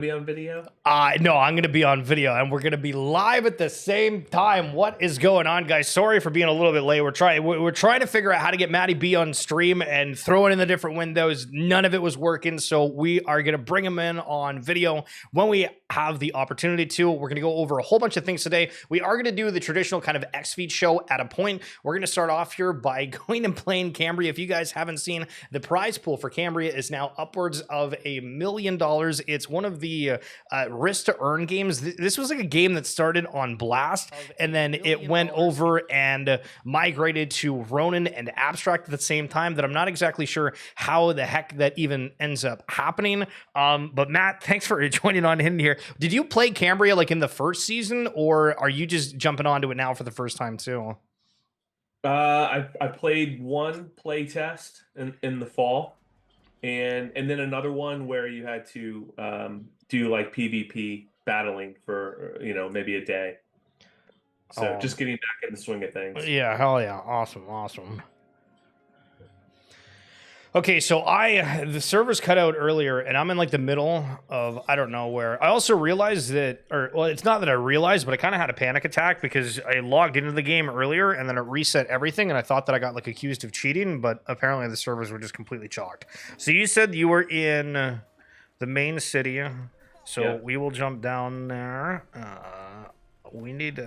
be on video? No, I'm going to be on video and we're going to be live at the same time. What is going on, guys? Sorry for being a little bit late. We're trying to figure out how to get Matty B on stream and throw it in the different windows. None of it was working, so we are going to bring him in on video when we have the opportunity to. We're going to go over a whole bunch of things today. We are going to do the traditional kind of X-Feed show at a point. We're going to start off here by going and playing Cambria. If you guys haven't seen, the prize pool for Cambria is now upwards of $1 million. It's one of the risk to earn games. This was like a game that started on Blast and then it went over and migrated to Ronin and Abstract at the same time. That I'm not exactly sure how the heck that even ends up happening. But Matt, thanks for joining on in here. Did you play Cambria like in the first season, or are you just jumping onto it now for the first time too? I played one play test in the fall, and then another one where you had to do like PvP battling for maybe a day. So just getting back in the swing of things. Yeah, hell yeah, awesome. Okay, so the servers cut out earlier, and I'm in like the middle of I don't know where. I also realized that, well, it's not that I realized, but I kind of had a panic attack because I logged into the game earlier and then it reset everything, and I thought that I got like accused of cheating, but apparently the servers were just completely chalked. So you said you were in the main city, so yeah. We will jump down there. We need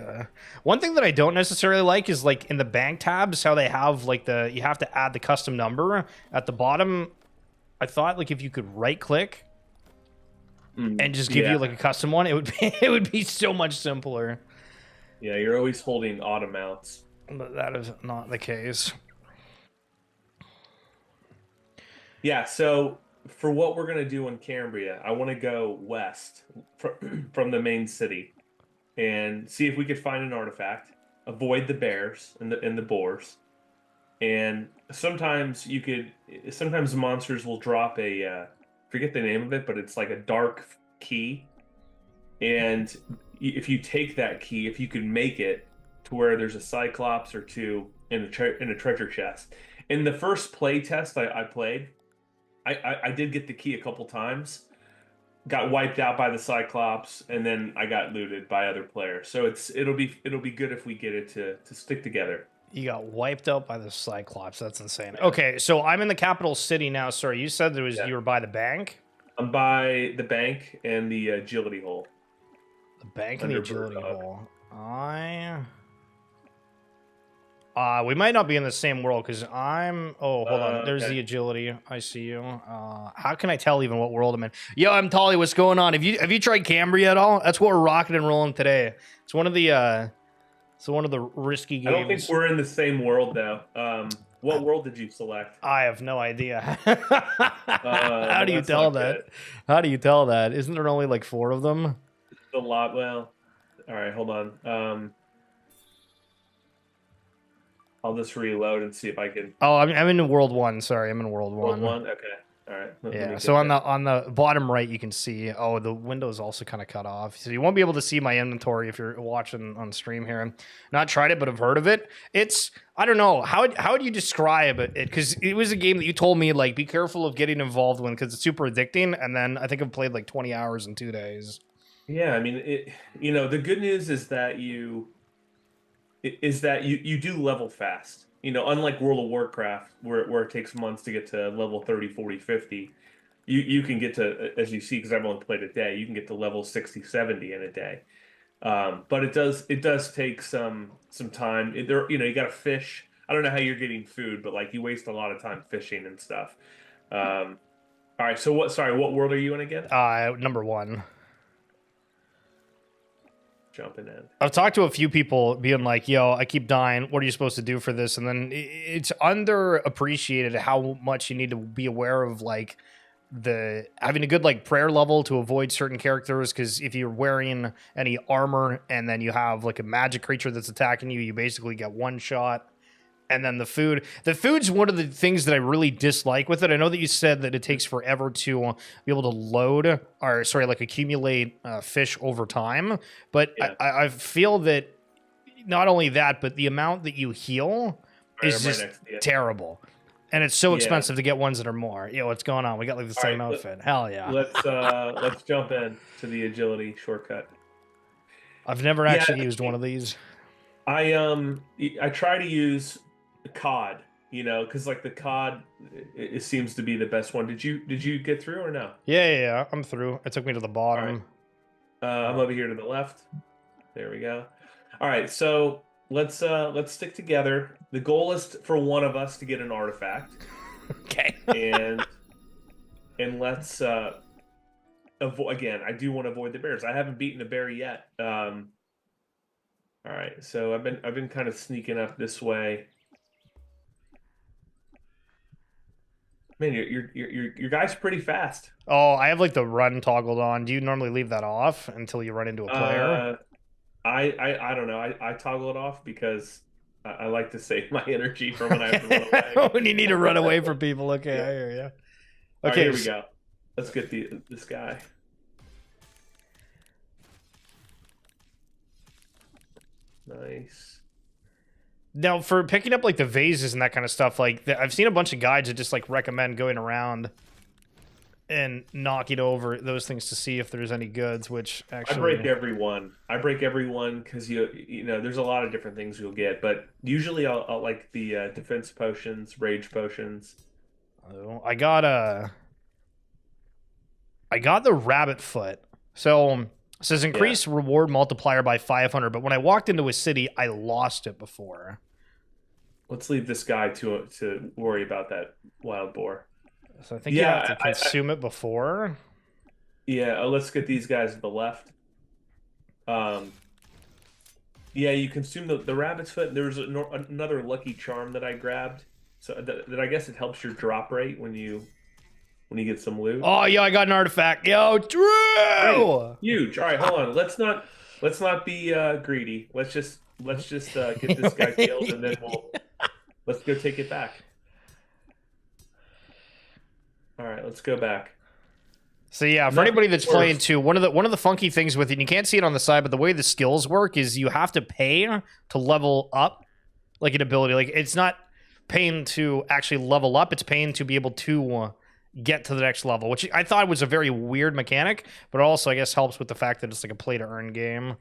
one thing that I don't necessarily like is like in the bank tabs how they have like you have to add the custom number at the bottom. I thought like if you could right click and just give you like a custom one, it would be so much simpler. Yeah, you're always holding auto mounts. But that is not the case. Yeah, so for what we're gonna do in Cambria, I want to go west from the main city and see if we could find an artifact, avoid the bears and the boars, and sometimes monsters will drop a forget the name of it, but it's like a dark key, and if you take that key, if you can make it to where there's a cyclops or two in a treasure chest. In the first play test I played, I did get the key a couple times. Got wiped out by the Cyclops, and then I got looted by other players. So it'll be good if we get it to stick together. You got wiped out by the Cyclops. That's insane. Okay, so I'm in the capital city now. Sorry, you said you were by the bank? I'm by the bank and the agility hole. The bank and the agility hole. We might not be in the same world because I'm... Oh, hold on. There's the agility. I see you. How can I tell even what world I'm in? Yo, I'm Tolly. What's going on? Have you tried Cambria at all? That's what we're rocking and rolling today. It's one of the risky games. I don't think we're in the same world though. What world did you select? I have no idea. How do you tell that? Good. How do you tell that? Isn't there only like 4 of them? A lot. Well, all right. Hold on. I'll just reload and see if I can. Oh, I'm in World 1. Sorry, I'm in World 1. World 1? Okay. All right. Yeah, so on the bottom right, you can see, the window is also kind of cut off. So you won't be able to see my inventory if you're watching on stream here. Not tried it, but I've heard of it. It's, I don't know, how would you describe it? Because it was a game that you told me, like, be careful of getting involved in because it's super addicting. And then I think I've played like 20 hours in 2 days. Yeah, I mean, the good news is that you do level fast. Unlike World of Warcraft, where it takes months to get to level 30, 40, 50, you can get to, as you see, because I've only played a day, you can get to level 60, 70 in a day. But it does take some time. You got to fish. I don't know how you're getting food, but like you waste a lot of time fishing and stuff. All right, so what world are you in again? Number 1. Jumping in. I've talked to a few people being like, yo, I keep dying. What are you supposed to do for this? And then it's underappreciated how much you need to be aware of like having a good like prayer level to avoid certain characters. Because if you're wearing any armor and then you have like a magic creature that's attacking you, you basically get one shot. And then the food's one of the things that I really dislike with it. I know that you said that it takes forever to be able to load or accumulate fish over time. But yeah. I feel that not only that, but the amount that you heal is just terrible. And it's so Yeah. expensive to get ones that are more. Yo, what's going on? We got like the same outfit. Hell yeah. Let's jump in to the agility shortcut. I've never actually used one of these. I try to use COD, because like the COD it seems to be the best one. Did you get through or no? Yeah. I'm through. It took me to the bottom. I'm over here to the left. There we go. All right, so let's stick together. The goal is for one of us to get an artifact. Okay. and let's avoid again. I do want to avoid the bears. I haven't beaten a bear yet. All right, so I've been kind of sneaking up this way. Man, your guy's pretty fast. Oh, I have like the run toggled on. Do you normally leave that off until you run into a player? I don't know. I toggle it off because I like to save my energy for when I have to run away. When you need to run away from people. Okay, I hear you. Okay, here we go. Let's get this guy. Nice. Now, for picking up like the vases and that kind of stuff, like I've seen a bunch of guides that just like recommend going around and knocking over those things to see if there's any goods. Which actually, I break every one because there's a lot of different things you'll get, but usually I'll like the defense potions, rage potions. Oh, I got the rabbit foot. So it says increase reward multiplier by 500, but when I walked into a city, I lost it before. Let's leave this guy to worry about that wild boar. So I think you have to consume it before. Yeah, let's get these guys to the left. Yeah, you consume the rabbit's foot. There's another lucky charm that I grabbed. So that I guess it helps your drop rate when you get some loot. Oh, yo, I got an artifact. Yo, Drew! Great. Huge. All right, hold on. Let's not be greedy. Let's just get this guy killed, and then let's go take it back. All right, let's go back. So yeah, for anybody that's playing too, one of the funky things with it, and you can't see it on the side, but the way the skills work is you have to pay to level up like an ability. Like it's not paying to actually level up, it's paying to be able to get to the next level, which I thought was a very weird mechanic, but also I guess helps with the fact that it's like a play to earn game.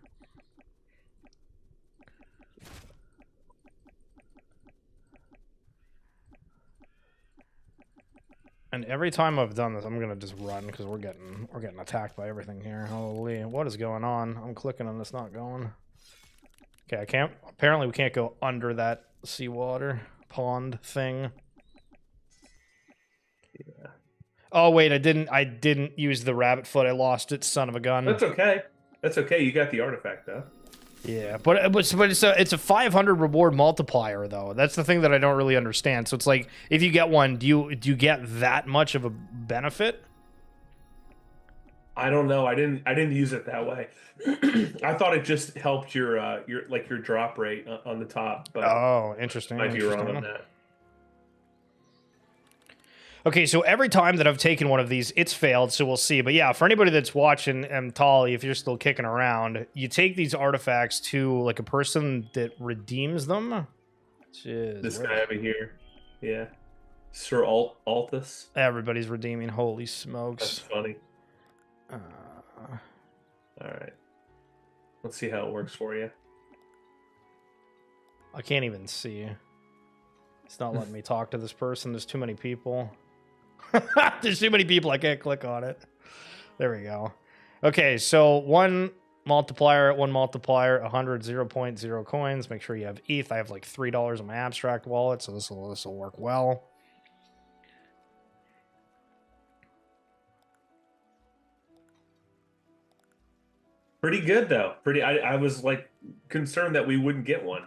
And every time I've done this, I'm gonna just run because we're getting attacked by everything here. Holy, what is going on? I'm clicking and it's not going. Okay, I can't. Apparently, we can't go under that seawater pond thing. Yeah. Oh wait, I didn't use the rabbit foot. I lost it, son of a gun. That's okay. That's okay. You got the artifact though. Yeah, but it's a 500 reward multiplier though. That's the thing that I don't really understand. So it's like if you get one, do you get that much of a benefit? I don't know. I didn't use it that way. I thought it just helped your drop rate on the top. But oh, interesting. Might be wrong on that. Okay, so every time that I've taken one of these, it's failed, so we'll see. But yeah, for anybody that's watching, and Tolly, if you're still kicking around, you take these artifacts to like a person that redeems them. This guy over here. Yeah. Sir Altus. Everybody's redeeming. Holy smokes. That's funny. All right. Let's see how it works for you. I can't even see. It's not letting me talk to this person. There's too many people. There's too many people. I can't click on it. There we go. Okay, so one multiplier, 100, 0.0 coins. Make sure you have ETH. I have like $3 in my abstract wallet, so this will work well. Pretty good though. I was like concerned that we wouldn't get one.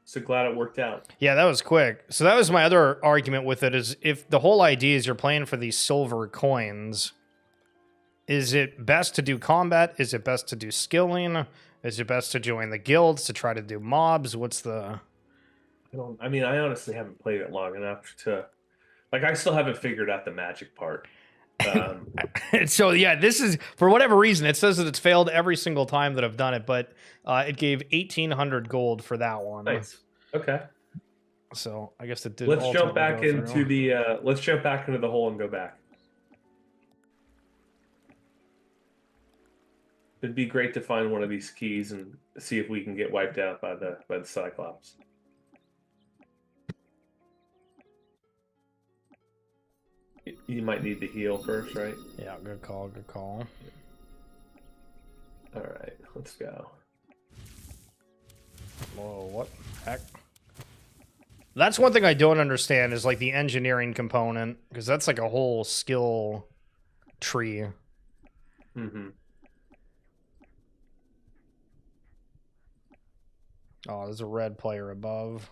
So glad it worked out. Yeah, that was quick. So that was my other argument with it is if the whole idea is you're playing for these silver coins, is it best to do combat? Is it best to do skilling? Is it best to join the guilds to try to do mobs? What's the... I honestly haven't played it long enough to... Like, I still haven't figured out the magic part. So yeah, this is for whatever reason it says that it's failed every single time that I've done it, but it gave 1,800 gold for that one. Nice. Okay. So I guess it did. Let's jump ultimately back go into through. the. Let's jump back into the hole and go back. It'd be great to find one of these keys and see if we can get wiped out by the Cyclops. You might need to heal first, right? Yeah, good call, good call. All right, let's go. Whoa, what the heck? That's one thing I don't understand is like the engineering component, because that's like a whole skill tree. Mm-hmm. Oh, there's a red player above.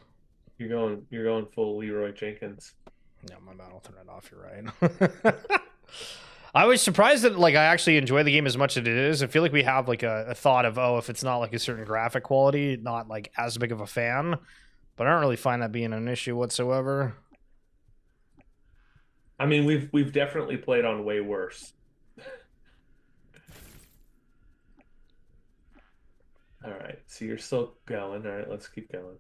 You're going full Leroy Jenkins. Yeah, my bad. I'll turn it off. You're right. I was surprised that like I actually enjoy the game as much as it is. I feel like we have like a thought of, oh, if it's not like a certain graphic quality, not like as big of a fan. But I don't really find that being an issue whatsoever. I mean, we've definitely played on way worse. All right, so you're still going. All right, let's keep going.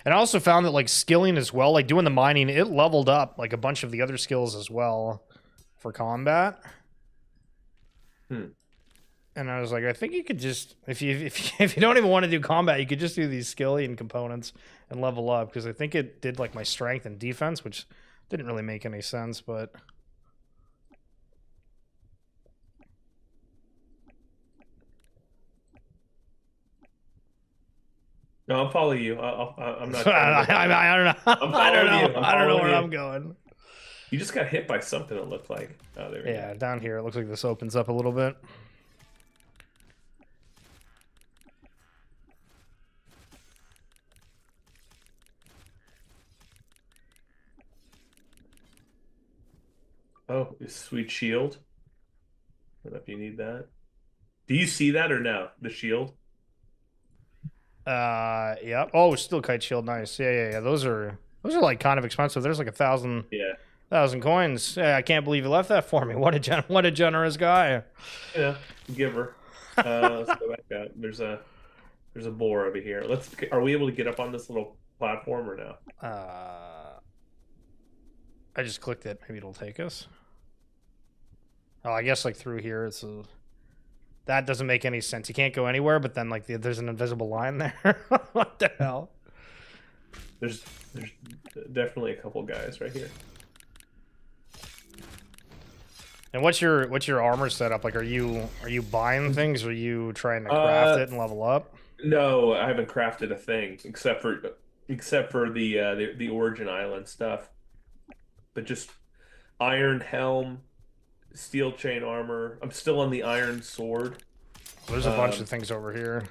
And I also found that like skilling as well, like doing the mining, it leveled up like a bunch of the other skills as well for combat. And I was like, I think you could just if you don't even want to do combat, you could just do these skilling components and level up, because I think it did like my strength and defense, which didn't really make any sense, but No, I'll follow you. I'm not. I don't know. I don't know. I don't know where you. I'm going. You just got hit by something. It looked like. Oh, there we go. Yeah, down here it looks like this opens up a little bit. Oh, sweet shield. I don't know if you need that. Do you see that or no? The shield. Yeah. Oh, still kite shield, nice. Yeah. Those are like kind of expensive. There's like 1,000 coins. Yeah, I can't believe you left that for me. What a generous guy. Yeah, giver. Let's go back up. There's a boar over here. Are we able to get up on this little platform or no? I just clicked it. Maybe it'll take us. Oh, I guess like through here. That doesn't make any sense. You can't go anywhere, but then like there's an invisible line there. What the hell? There's definitely a couple guys right here. And what's your armor setup? Like, are you buying things, or are you trying to craft it and level up? No, I haven't crafted a thing except for the Origin Island stuff. But just iron helm, steel chain armor. I'm still on the iron sword. There's a bunch of things over here.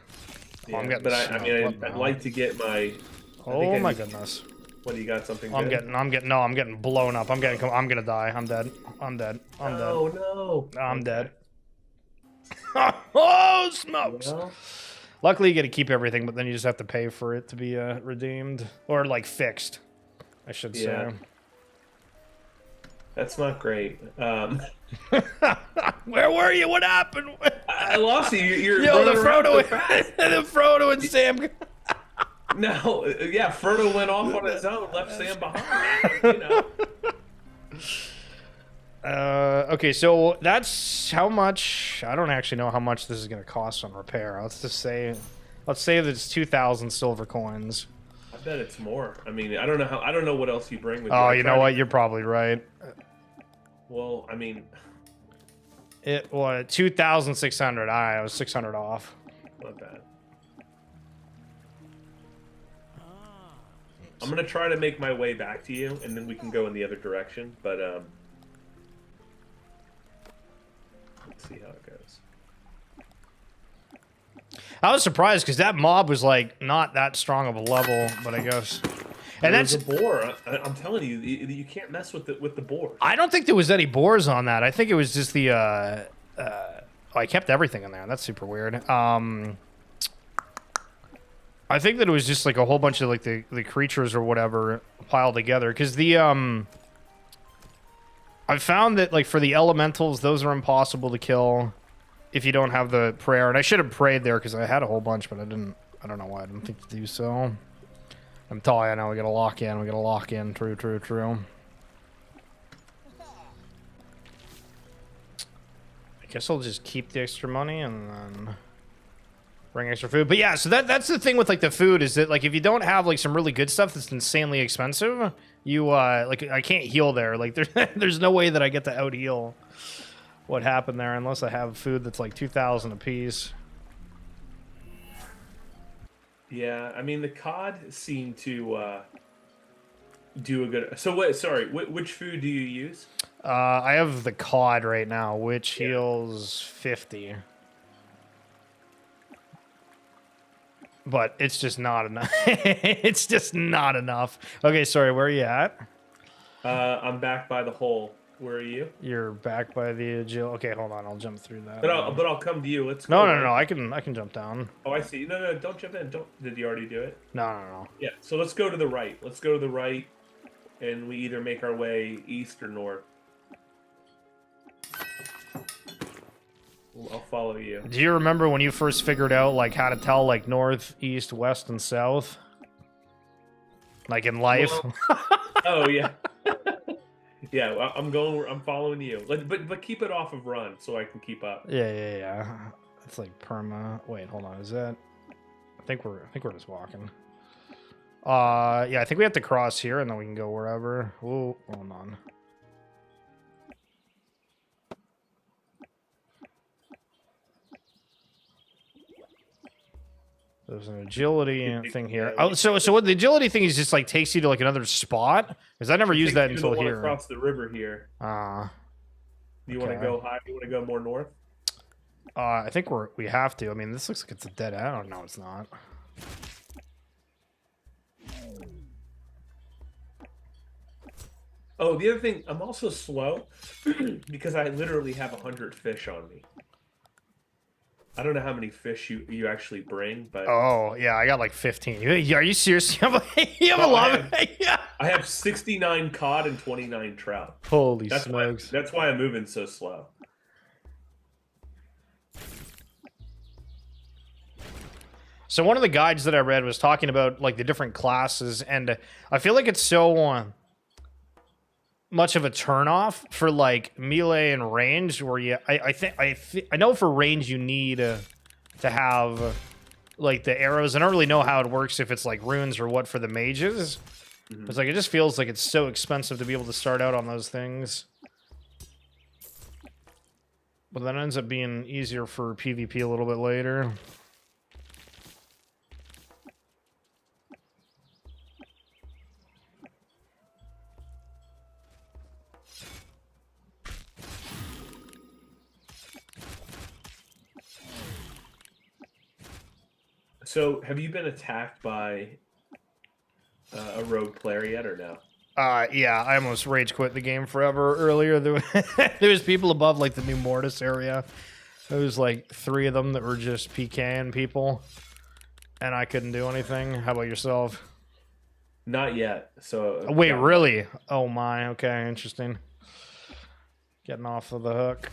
Yeah, I'm getting. But I'd like to get my. Oh my goodness! What, do you got something? I'm getting blown up. I'm gonna die. I'm dead. Oh no! I'm dead. Oh smokes! Well, luckily, you get to keep everything, but then you just have to pay for it to be redeemed or like fixed, I should say. That's not great. Where were you? What happened? I lost you. You're the Frodo and Sam. No, yeah, Frodo went off on his own, left Sam behind. You know. Okay, so that's how much. I don't actually know how much this is going to cost on repair. Let's say that it's 2,000 silver coins. I bet it's more. I mean, I don't know what else you bring with you. Oh, you know what? You're probably right. Well, I mean, it was 2,600. I was 600 off. Not bad. I'm gonna try to make my way back to you, and then we can go in the other direction. But let's see how it goes. I was surprised because that mob was like not that strong of a level, but I guess. And that's a boar. I'm telling you, you can't mess with the boar. I don't think there was any boars on that. I think it was just the. I kept everything in there. That's super weird. I think that it was just like a whole bunch of like the creatures or whatever piled together. Because the I found that like for the elementals, those are impossible to kill if you don't have the prayer. And I should have prayed there because I had a whole bunch, but I didn't. I don't know why I didn't think to do so. I'm telling you now, we gotta lock in. We gotta lock in. True, true, true. I guess I'll just keep the extra money and then bring extra food. But yeah, so that's the thing with like the food is that like if you don't have like some really good stuff that's insanely expensive, you like I can't heal there. Like there's no way that I get to out heal what happened there unless I have food that's like 2,000 a piece. Yeah, I mean the cod seem to do a good. So what? Sorry, which food do you use? I have the cod right now, which heals 50. But it's just not enough. It's just not enough. Okay, sorry, where are you at? I'm back by the hole. Where are you? You're back by the agil. Okay, hold on. I'll jump through that. But I'll come to you. Let's No, go. no. I can jump down. Oh, I see. No, don't jump in. Don't. Did you already do it? No. Yeah. So let's go to the right. Let's go to the right, and we either make our way east or north. I'll follow you. Do you remember when you first figured out like how to tell like north, east, west, and south? Like in life? Well, oh yeah. Yeah, I'm following you. But keep it off of run so I can keep up. Yeah. It's like perma. Wait, hold on. Is that? I think we're just walking. Yeah, I think we have to cross here and then we can go wherever. Whoa, hold on. There's an agility thing here. Oh, so what the agility thing is just like takes you to like another spot? Because I never used that until here. Across the river here. Do you want to go high? You want to go more north? I think we have to. I mean, this looks like it's a dead end. I don't know. It's not. Oh, the other thing, I'm also slow because I literally have 100 fish on me. I don't know how many fish you actually bring, but oh yeah, I got like 15. Are you serious? You have a lot of yeah. I have 69 cod and 29 trout. Holy smokes! That's why I'm moving so slow. So one of the guides that I read was talking about like the different classes, and I feel like it's so much of a turnoff for like melee and range, where you I know for range you need to have like the arrows. I don't really know how it works if it's like runes or what for the mages. Mm-hmm. It's like it just feels like it's so expensive to be able to start out on those things. But that ends up being easier for PvP a little bit later. So, have you been attacked by a rogue player yet, or no? Yeah, I almost rage quit the game forever earlier. There was people above like the new Mortis area. There was like 3 of them that were just PKing people, and I couldn't do anything. How about yourself? Not yet. So wait, really? Oh my. Okay, interesting. Getting off of the hook.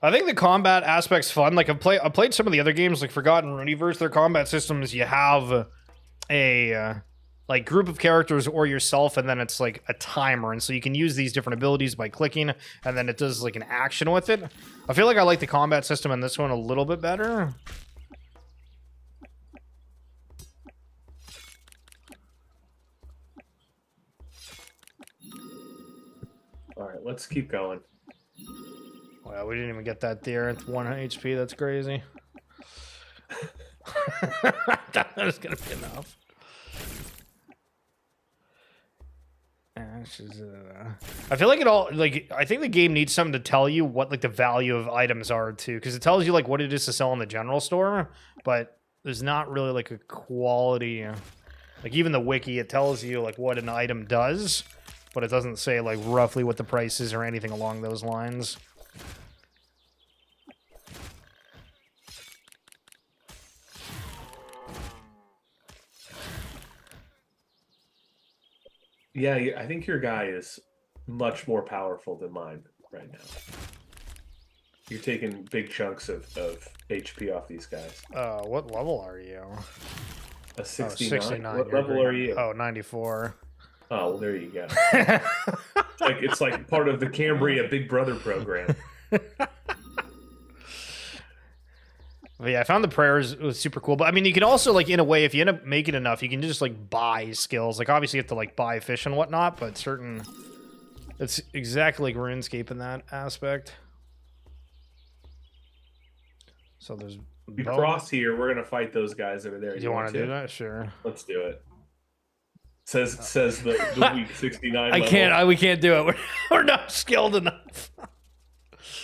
I think the combat aspect's fun. Like I played some of the other games, like Forgotten Runeverse. Their combat systems, you have a like group of characters or yourself, and then it's like a timer, and so you can use these different abilities by clicking, and then it does like an action with it. I feel like I like the combat system in this one a little bit better. All right, let's keep going. Well, we didn't even get that deer. It's 1 HP. That's crazy. I thought that was going to be enough. I feel like it all, like, I think the game needs something to tell you what, like, the value of items are, too. Because it tells you, like, what it is to sell in the general store. But there's not really, like, a quality. Like, even the wiki, it tells you, like, what an item does. but it doesn't say like roughly what the price is or anything along those lines. Yeah, I think your guy is much more powerful than mine right now. You're taking big chunks of HP off these guys. What level are you? A 69? 69. What level are you? Oh, 94. Oh, well, there you go. It's like part of the Cambria Big Brother program. But yeah, I found the prayers was super cool. But I mean, you can also, like, in a way, if you end up making enough, you can just like buy skills. Like, obviously, you have to like buy fish and whatnot, but certain. It's exactly like RuneScape in that aspect. So there's. You cross here, we're gonna fight those guys over there. Do you want to do that? Sure. Let's do it. Says the weak 69. I can't. We can't do it. We're not skilled enough.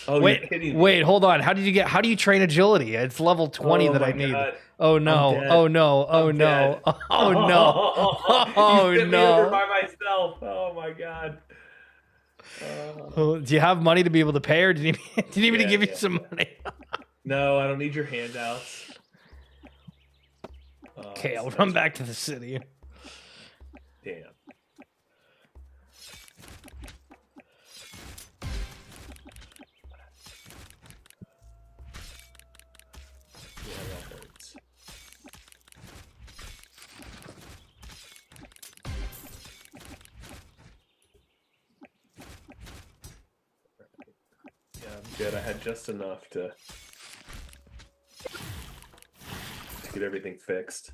Oh, wait, hold on. How do you train agility? It's level 20 that I need. God. Oh no. Oh no. Oh no. Oh no. Oh you no. Over by myself. Oh my god. Do you have money to be able to pay, or do you need me to give you some money? No, I don't need your handouts. Okay, I'll run back to the city. Damn. Yeah, that hurts. Yeah, I'm good. I had just enough to get everything fixed.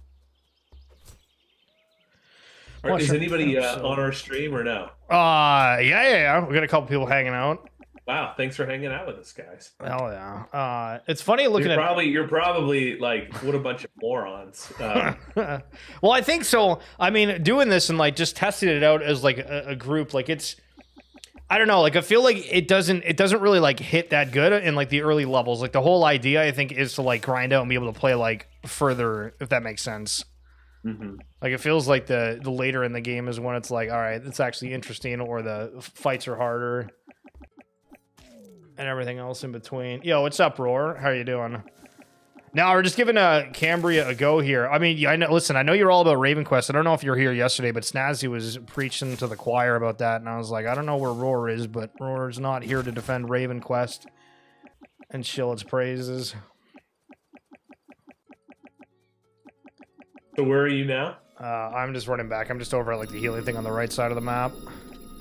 Right, is anybody on our stream or no? Yeah. We got a couple people hanging out. Wow, thanks for hanging out with us, guys. Hell yeah. It's funny looking You're probably like, what a bunch of morons. Well, I think so. I mean, doing this and like just testing it out as like a group, like it's, I don't know, like I feel like it doesn't really like hit that good in like the early levels. Like the whole idea, I think, is to like grind out and be able to play like further, if that makes sense. Mm-hmm. Like it feels like the later in the game is when it's like, all right, it's actually interesting, or the fights are harder, and everything else in between. Yo, what's up, Roar? How are you doing? Now we're just giving Cambria a go here. I mean, I know. Listen, I know you're all about Raven Quest. I don't know if you were here yesterday, but Snazzy was preaching to the choir about that, and I was like, I don't know where Roar is, but Roar's not here to defend Raven Quest and shill its praises. So where are you now? I'm just running back. I'm just over at like the healing thing on the right side of the map.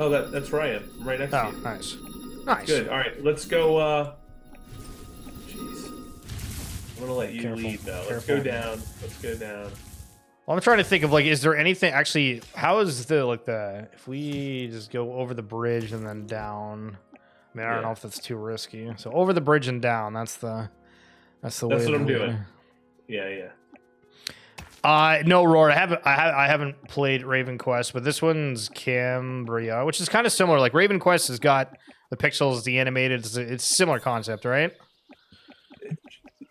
Oh, that's Ryan. I'm right next to you. Nice. Nice. Good. All right, let's go. Jeez. I'm gonna let you lead though. Let's go down. Let's go down. Well, I'm trying to think of like, is there anything actually? How is the if we just go over the bridge and then down? I mean, I don't know if that's too risky. So over the bridge and down. That's the way. That's what I'm doing. Yeah. No, Roar. I haven't played Raven Quest, but this one's Cambria, which is kind of similar. Like Raven Quest has got the pixels, the animated. It's a similar concept, right?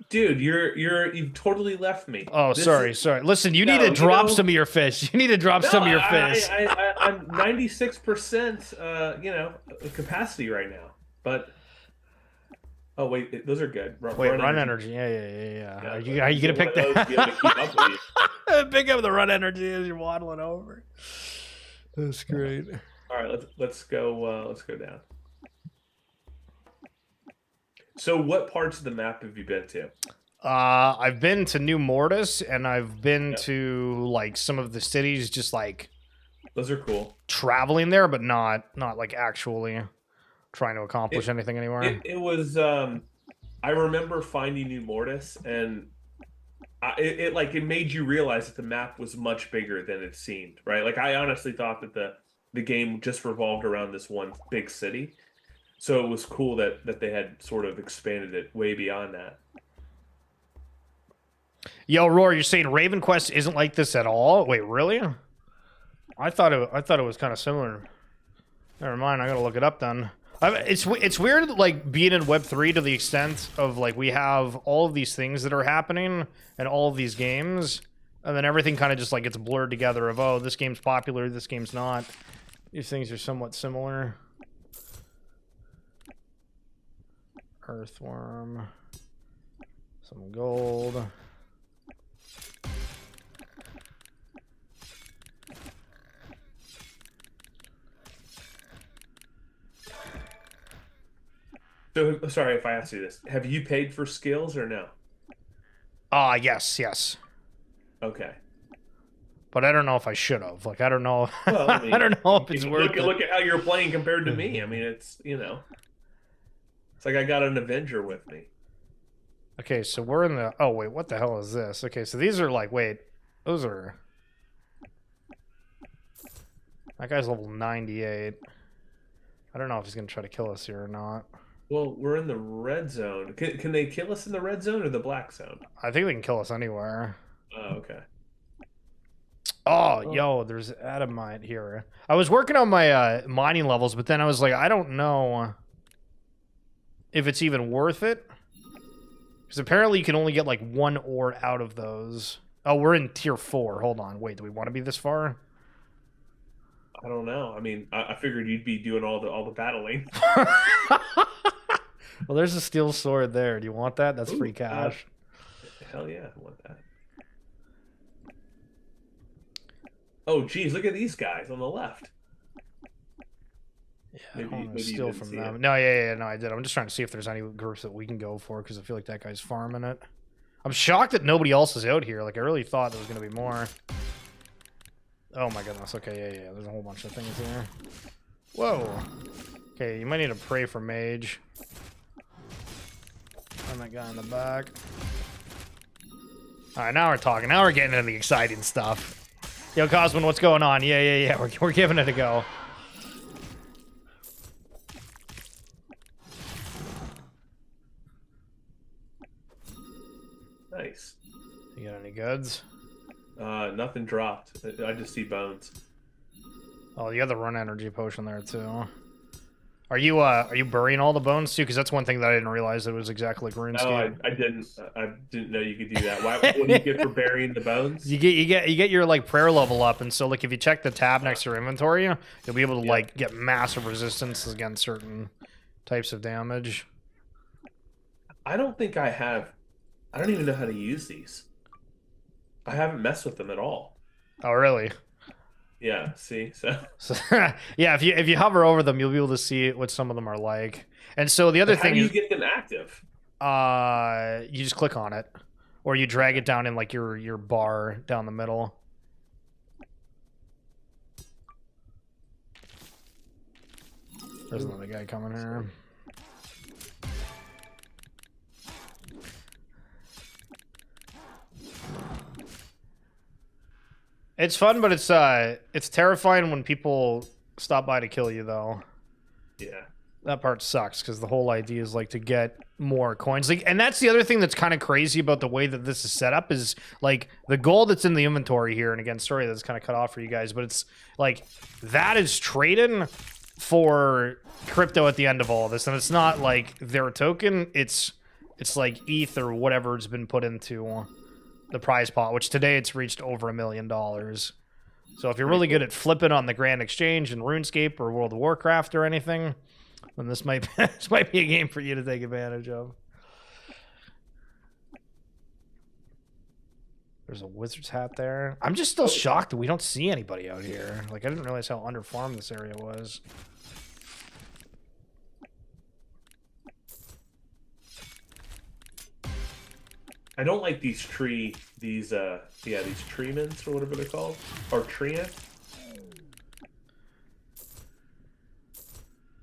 Dude, you've totally left me. Oh, sorry. Listen, you need to drop some of your fish. You need to drop some of your fish. I'm 96%, capacity right now, but. Oh wait, those are good. Run energy. Yeah. Are you gonna pick that? Pick up the run energy as you're waddling over. That's great. All right, let's go. Let's go down. So, what parts of the map have you been to? I've been to New Mortis, and I've been to like some of the cities. Just like those are cool. Traveling there, but not like actually trying to accomplish anything anywhere. It was. I remember finding New Mortis, and it made you realize that the map was much bigger than it seemed. Right? Like I honestly thought that the game just revolved around this one big city. So it was cool that they had sort of expanded it way beyond that. Yo, Roar, you're saying Raven Quest isn't like this at all? Wait, really? I thought it was kind of similar. Never mind, I gotta look it up then. It's weird, like being in Web3 to the extent of like we have all of these things that are happening and all of these games, and then everything kind of just like gets blurred together. Of this game's popular, this game's not. These things are somewhat similar. Earthworm. Some gold. So, sorry if I asked you this. Have you paid for skills or no? Yes. Okay. But I don't know if I should have. Like, I don't know. Well, I mean, I don't know if it's worth it. Look at how you're playing compared to me. I mean, it's, it's like I got an Avenger with me. Okay, so we're in the... Oh, wait, what the hell is this? Okay, so these are like... Wait, those are... That guy's level 98. I don't know if he's going to try to kill us here or not. Well, we're in the red zone. Can they kill us in the red zone or the black zone? I think they can kill us anywhere. Oh, okay. Oh, yo, there's adamite here. I was working on my mining levels, but then I was like, I don't know if it's even worth it. Because apparently you can only get like one ore out of those. Oh, we're in tier 4. Hold on. Wait, do we want to be this far? I don't know. I mean, I figured you'd be doing all the battling. Well, there's a steel sword there. Do you want that? That's free cash. Hell yeah, I want that. Oh, geez, look at these guys on the left. Yeah, Maybe steal from them. No, no, I did. I'm just trying to see if there's any groups that we can go for because I feel like that guy's farming it. I'm shocked that nobody else is out here. Like, I really thought there was going to be more. Oh my goodness. Okay, yeah. There's a whole bunch of things here. Whoa. Okay, you might need to pray for mage. And that guy in the back. Alright, now we're talking. Now we're getting into the exciting stuff. Yo, Cosmin, what's going on? Yeah. We're giving it a go. Nice. You got any goods? Nothing dropped. I just see bones. Oh, you got the run energy potion there too. Are you burying all the bones too? Because that's one thing that I didn't realize it was exactly like RuneScape. No, I didn't know you could do that. What do you get for burying the bones? You get your like prayer level up, and so like if you check the tab next to your inventory, you'll be able to like get massive resistance against certain types of damage. I don't think I have. I don't even know how to use these. I haven't messed with them at all. Oh, really? Yeah, see? So yeah, if you hover over them, you'll be able to see what some of them are like. And so the other thing is... How do you get them active? You just click on it. Or you drag it down in like your bar down the middle. There's another guy coming here. It's fun, but it's terrifying when people stop by to kill you, though. Yeah. That part sucks, because the whole idea is, like, to get more coins. Like, and that's the other thing that's kind of crazy about the way that this is set up is, like, the gold that's in the inventory here, and again, sorry that's kind of cut off for you guys, but it's, like, that is traded for crypto at the end of all of this, and it's not, like, their token, it's like, ETH or whatever it's been put into the prize pot, which today it's reached over $1 million. So if you're really good at flipping on the Grand Exchange in RuneScape or World of Warcraft or anything, then this might be a game for you to take advantage of. There's a wizard's hat there. I'm just still shocked that we don't see anybody out here. Like, I didn't realize how underfarmed this area was. I don't like these tree mints or whatever they're called, or tree ants,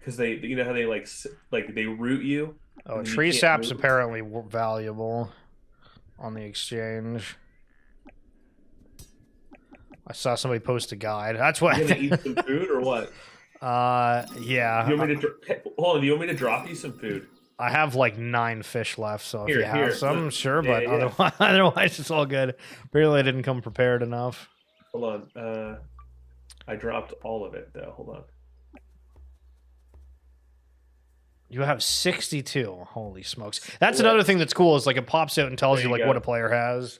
because they, you know how they like they root you. Oh, tree sap's apparently valuable on the exchange. I saw somebody post a guide. That's what. You gonna eat some food or what? Yeah. Do you want me to hold on? Do you want me to drop you some food? I have like 9 fish left, so if you have some, look. sure, but otherwise it's all good. Apparently I didn't come prepared enough. Hold on. I dropped all of it, though. Hold on. You have 62. Holy smokes. That's another thing that's cool is like it pops out and tells you like what a player has.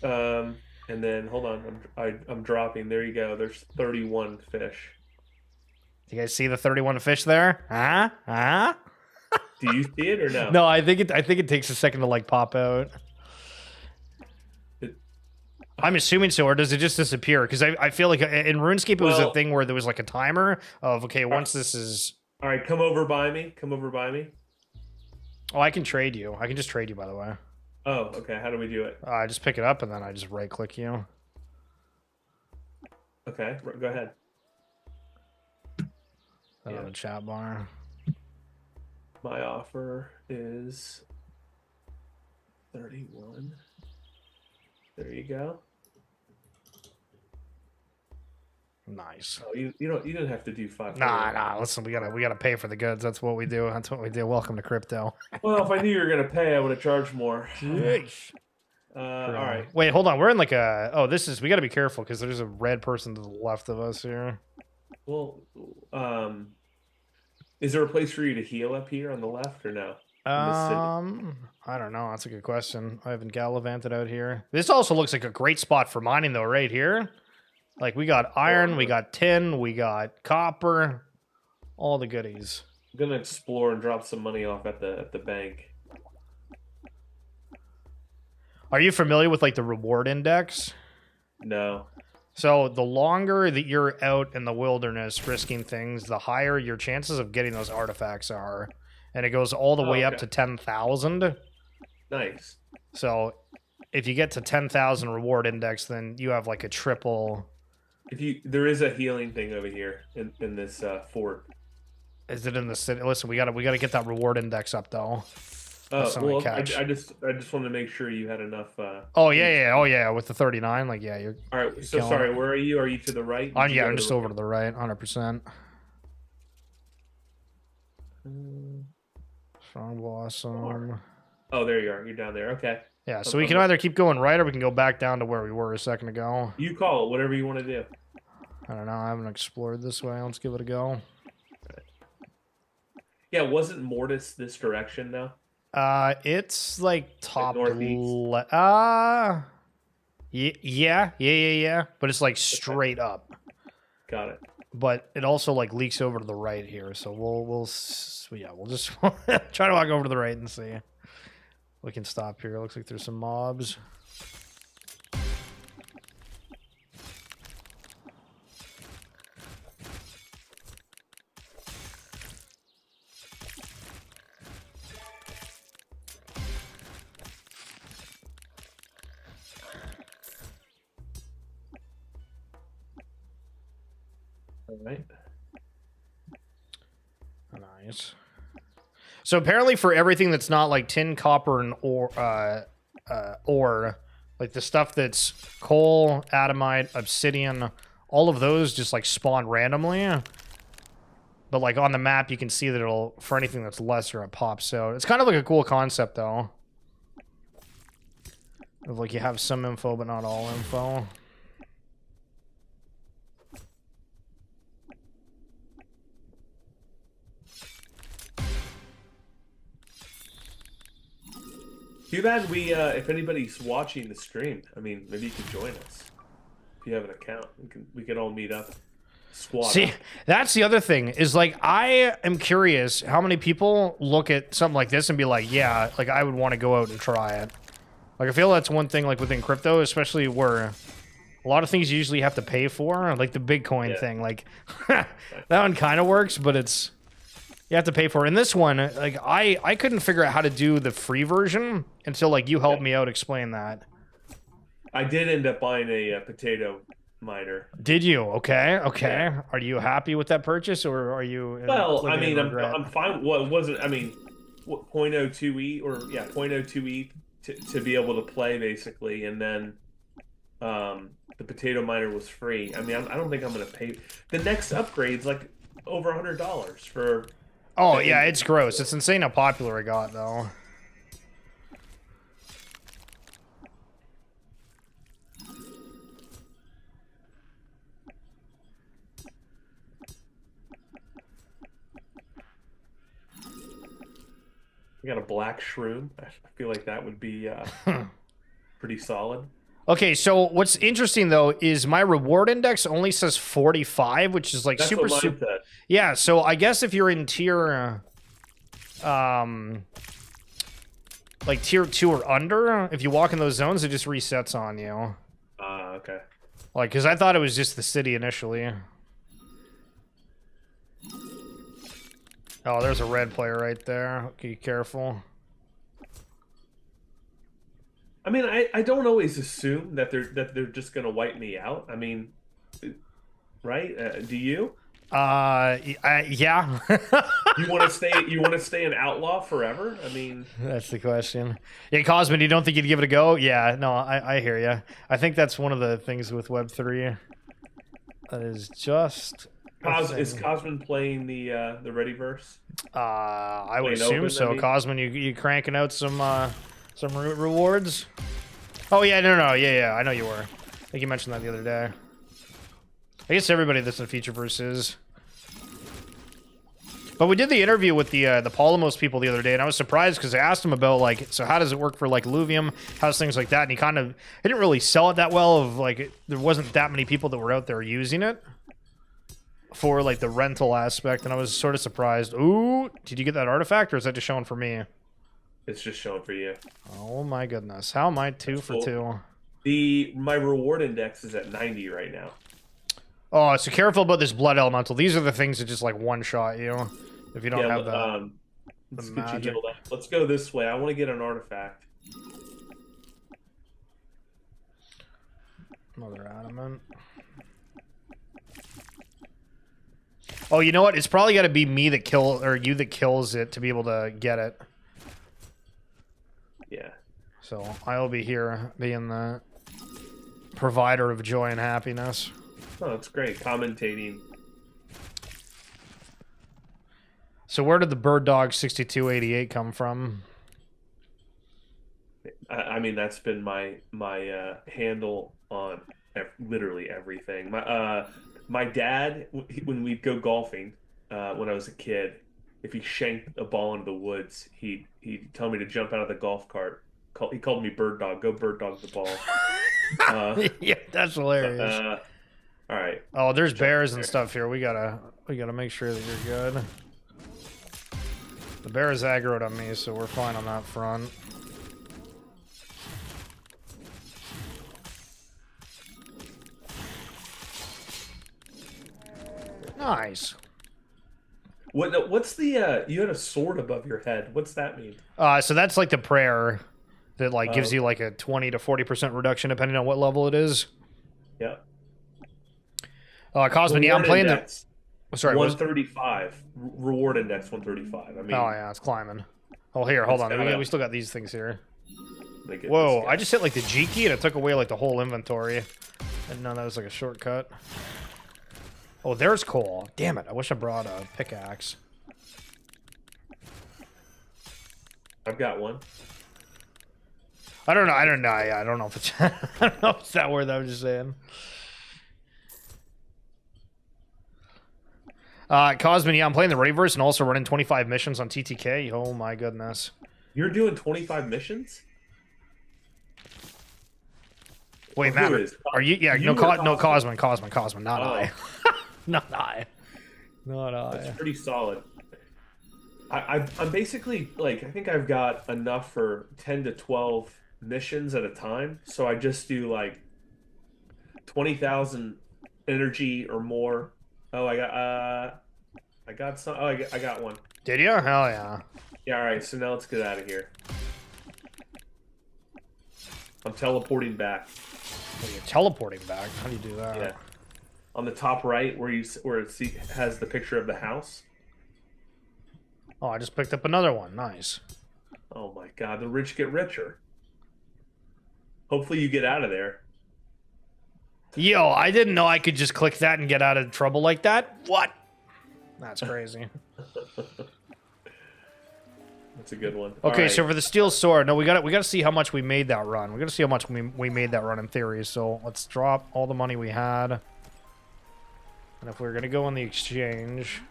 And then, hold on. I'm dropping. There you go. There's 31 fish. Do you guys see the 31 fish there? Huh? Do you see it or no? No, I think it takes a second to like pop out. I'm assuming so, or does it just disappear? Because I feel like in RuneScape it was a thing where there was like a timer of, okay, once this is... All right, come over by me. Come over by me. Oh, I can trade you. I can just trade you, by the way. Oh, okay. How do we do it? I just pick it up and then I just right-click you. Okay, go ahead. On the chat bar. My offer is 31. There you go. Nice. Oh, you don't have to do 5. Nah. Listen, we gotta pay for the goods. That's what we do. That's what we do. Welcome to crypto. Well, if I knew you were gonna pay, I would have charged more. Jeez. All right. Wait, hold on. We're in like a. Oh, this is. We gotta be careful because there's a red person to the left of us here. Well, is there a place for you to heal up here on the left or no? I don't know. That's a good question. I haven't gallivanted out here. This also looks like a great spot for mining, though, right here. Like, we got iron, we got tin, we got copper, all the goodies. I'm gonna explore and drop some money off at the bank. Are you familiar with like the reward index? No. So the longer that you're out in the wilderness risking things, the higher your chances of getting those artifacts are. And it goes all the way up to 10,000. Nice. So if you get to 10,000 reward index, then you have like a triple. There is a healing thing over here in this fort. Is it in the city? Listen, we gotta get that reward index up though. Oh, well, I just wanted to make sure you had enough. Oh yeah. With the 39, like you're. All right. So sorry, where are you? Are you to the right? I'm just over to the right, 100%. Strong blossom. Oh, there you are. You're down there. Okay. Yeah. So we can either keep going right, or we can go back down to where we were a second ago. You call it. Whatever you want to do. I don't know. I haven't explored this way. Let's give it a go. Yeah. Wasn't Mortis this direction though? It's like top northeast. Yeah. But it's like straight up. Got it. But it also like leaks over to the right here, so we'll just try to walk over to the right and see. We can stop here. Looks like there's some mobs. All right. Nice. So apparently for everything that's not like tin, copper, and ore, like the stuff that's coal, adamite, obsidian, all of those just like spawn randomly. But like on the map, you can see that it'll, for anything that's lesser, it pops out. It's kind of like a cool concept though. Of like you have some info, but not all info. Too bad we, if anybody's watching the stream, I mean, maybe you could join us. If you have an account, we can all meet up. See, that's the other thing, is like, I am curious how many people look at something like this and be like, yeah, like I would want to go out and try it. Like, I feel that's one thing, like within crypto, especially where a lot of things you usually have to pay for, like the Bitcoin thing, like that one kind of works, but it's, you have to pay for it. And this one, like, I couldn't figure out how to do the free version until, like, you helped me out explain that. I did end up buying a potato miner. Did you? Okay. Yeah. Are you happy with that purchase, or are you... Well, I mean, I'm fine. Well, it wasn't, I mean, 0.02 ETH, or, 0.02 ETH to be able to play, basically, and then the potato miner was free. I mean, I don't think I'm going to pay... The next upgrade's, like, over $100 for... Oh, yeah, it's gross. It's insane how popular it got, though. We got a black shroom. I feel like that would be pretty solid. Okay, so what's interesting, though, is my reward index only says 45, which is, like, That's super... what mine said. Yeah, so I guess if you're in tier, like tier 2 or under, if you walk in those zones, it just resets on you. Okay. Like, because I thought it was just the city initially. Oh, there's a red player right there. Okay, careful. I mean, I don't always assume that they're just gonna wipe me out. I mean, right? Do you? Yeah. You want to stay an outlaw forever? I mean, That's the question. Yeah, Cosmin, you don't think you'd give it a go? Yeah, no, I hear you. I think that's one of the things with Web3 that is just. Is Cosmin playing the Readyverse? I would Playing assume open, so. I mean? Cosmin, you cranking out some rewards? Oh yeah, no, yeah, I know you were. I think you mentioned that the other day. I guess everybody that's in Featureverse is. But we did the interview with the Polymos people the other day, and I was surprised because I asked him about, like, so how does it work for, like, Luvium, how's things like that, and he didn't really sell it that well, of, like, there wasn't that many people that were out there using it for, like, the rental aspect, and I was sort of surprised. Ooh, did you get that artifact, or is that just showing for me? It's just showing for you. Oh my goodness, how am I 2 for 2? My reward index is at 90 right now. Oh, so careful about this blood elemental. These are the things that just, like, one-shot you if you don't have the let's get magic. you healed up. Let's go this way. I want to get an artifact. Another adamant. Oh, you know what? It's probably got to be me that you that kills it to be able to get it. Yeah. So I'll be here being the provider of joy and happiness. Oh, that's great. Commentating. So where did the Bird Dog 6288 come from? I mean, that's been my handle on literally everything. My dad, when we'd go golfing, when I was a kid, if he shanked a ball into the woods, he'd tell me to jump out of the golf cart. He called me Bird Dog. Go Bird Dog the ball. Yeah, that's hilarious. All right. Oh, there's bears and stuff here. We gotta make sure that you're good. The bear is aggroed on me, so we're fine on that front. Nice. What's the you had a sword above your head? What's that mean? So that's like the prayer that like gives you like a 20 to 40% reduction depending on what level it is. Yeah. Cosmin, yeah, I'm playing index, the. Sorry, 135. Reward index 135. I mean. Oh yeah, it's climbing. Oh here, hold on. We still got these things here. Whoa! I just hit like the G key and it took away like the whole inventory. And no, that was like a shortcut. Oh, there's coal. Damn it! I wish I brought a pickaxe. I've got one. I don't know. Yeah, I don't know if it's. I don't know if it's that word. I was just saying. Cosmin, yeah, I'm playing the Readyverse and also running 25 missions on TTK. Oh my goodness. You're doing 25 missions? Wait, Matt, are you? Yeah, no, Cosmin, not I. Not I. Not I. That's pretty solid. I'm basically, like, I think I've got enough for 10 to 12 missions at a time. So I just do, like, 20,000 energy or more. Oh, I got some. Oh, I got one. Did you? Hell yeah. Yeah, all right. So now let's get out of here. I'm teleporting back. Oh, you're teleporting back? How do you do that? Yeah. On the top right, where it has the picture of the house. Oh, I just picked up another one. Nice. Oh my God, the rich get richer. Hopefully you get out of there. Yo, I didn't know I could just click that and get out of trouble like that. What? That's crazy. That's a good one. Okay, right. So for the steel sword, no, we got to see how much we made that run. We got to see how much we made that run in theory. So let's drop all the money we had, and if we're gonna go on the exchange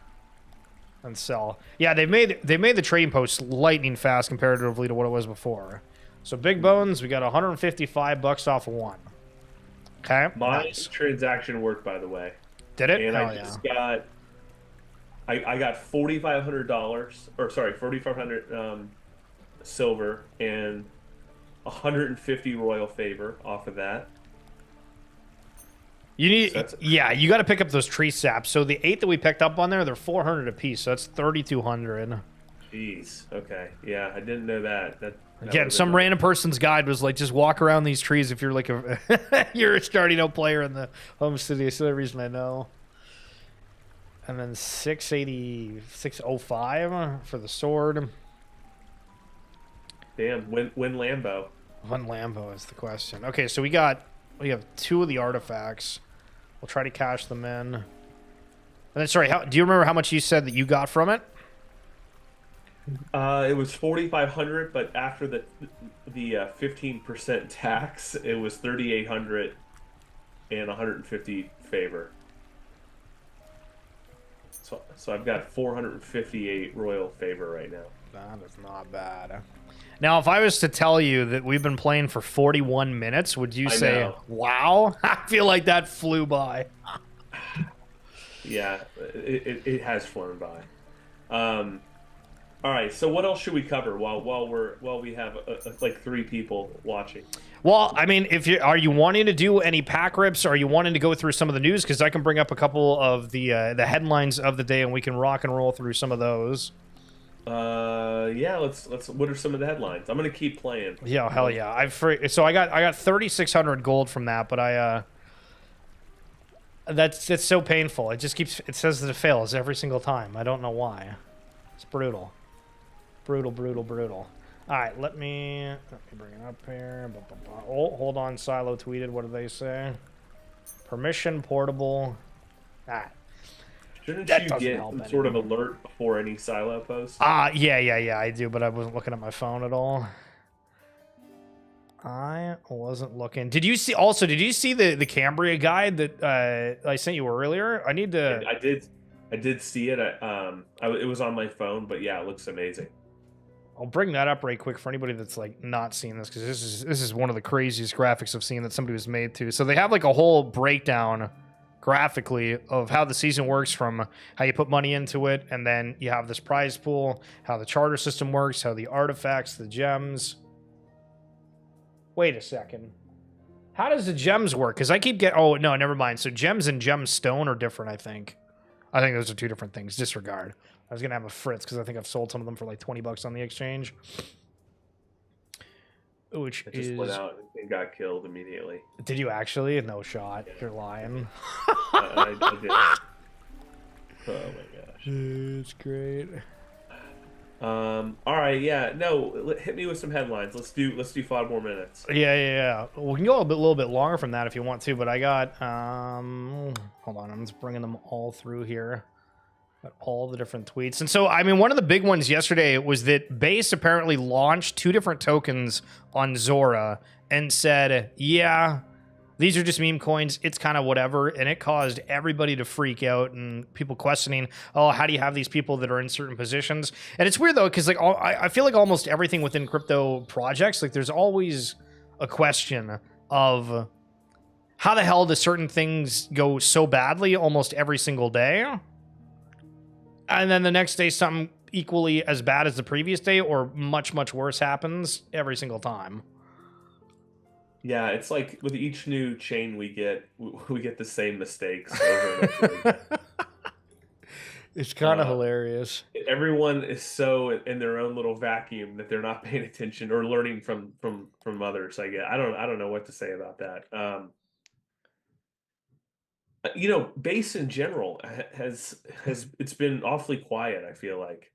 and sell, yeah, they made the trading post lightning fast comparatively to what it was before. So big bones, we got 155 bucks off of one. Okay. My nice. transaction worked, by the way. Did it? And Hell I just got I got $4,500, or sorry, 4,500 silver and 150 royal favor off of that. You need, So that's yeah, you got to pick up those tree saps. So the 8 that we picked up on there, they're 400 a piece. So that's 3,200. jeez. Okay, yeah, I didn't know that. That Again, some random person's guide was like, just walk around these trees if you're like you're a starting out player in the home city. That's the only reason I know. And then 680, 605 for the sword. Damn, win Lambo. One Lambo is the question. Okay, so we have 2 of the artifacts. We'll try to cash them in. And then, sorry, do you remember how much you said that you got from it? It was 4,500, but after the 15% tax, it was 3,800 and 150 favor. So I've got 458 royal favor right now. That is not bad. Now, if I was to tell you that we've been playing for 41 minutes, would you say, wow? I feel like that flew by. Yeah, it has flown by. All right, so what else should we cover while we have like 3 people watching? Well, I mean, are you wanting to do any pack rips? Are you wanting to go through some of the news? Because I can bring up a couple of the headlines of the day, and we can rock and roll through some of those. Yeah, let's. What are some of the headlines? I'm gonna keep playing. Yeah, hell yeah. So I got 3,600 gold from that, but it's so painful. It says that it fails every single time. I don't know why. It's brutal. Brutal. All right, let me bring it up here. Oh, hold on. Silo tweeted. What did they say? Permission portable. Shouldn't you get some sort of alert before any silo post? Yeah, I do, but I wasn't looking at my phone at all. I wasn't looking. Did you see the Cambria guide that I sent you earlier? I need to. I did see it. It was on my phone, but yeah, it looks amazing. I'll bring that up right quick for anybody that's like not seeing this, because this is one of the craziest graphics I've seen that somebody was made to. So they have like a whole breakdown graphically of how the season works, from how you put money into it, and then you have this prize pool, how the charter system works, how the artifacts, the gems. Wait a second. How does the gems work? Because I keep getting... Oh, no, never mind. So gems and gemstone are different, I think. I think those are 2 different things. Disregard. I was going to have a Fritz because I think I've sold some of them for like $20 on the exchange. Which I just went out and got killed immediately. Did you actually? No shot. Yeah. You're lying. I did. Oh my gosh. It's great. All right, yeah. No, hit me with some headlines. Let's do 5 more minutes. Yeah. We can go a little bit longer from that if you want to, but I got hold on, I'm just bringing them all through here. Got all the different tweets. And so, I mean, one of the big ones yesterday was that Base apparently launched 2 different tokens on Zora and said, yeah, these are just meme coins. It's kind of whatever. And it caused everybody to freak out and people questioning, oh, how do you have these people that are in certain positions? And it's weird, though, because like I feel like almost everything within crypto projects, like there's always a question of how the hell do certain things go so badly almost every single day? And then the next day, something equally as bad as the previous day or much, much worse happens every single time. Yeah, it's like with each new chain we get the same mistakes over and over again. It's kind of hilarious. Everyone is so in their own little vacuum that they're not paying attention or learning from others. I guess I don't know what to say about that. You know, Base in general has it's been awfully quiet, I feel like.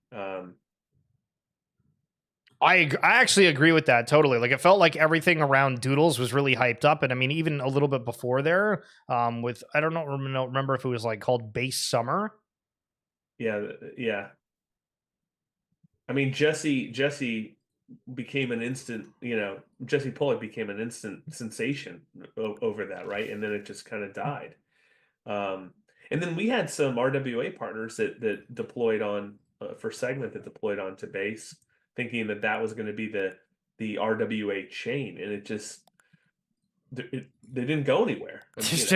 I actually agree with that totally. Like, it felt like everything around Doodles was really hyped up, and I mean, even a little bit before there, with I don't remember if it was like called Base Summer. Yeah. I mean, Jesse became an instant. You know, Jesse Pollock became an instant sensation over that, right? And then it just kind of died. And then we had some RWA partners that deployed on for Segment that deployed onto Base, thinking that was going to be the RWA chain, and it just they didn't go anywhere. It just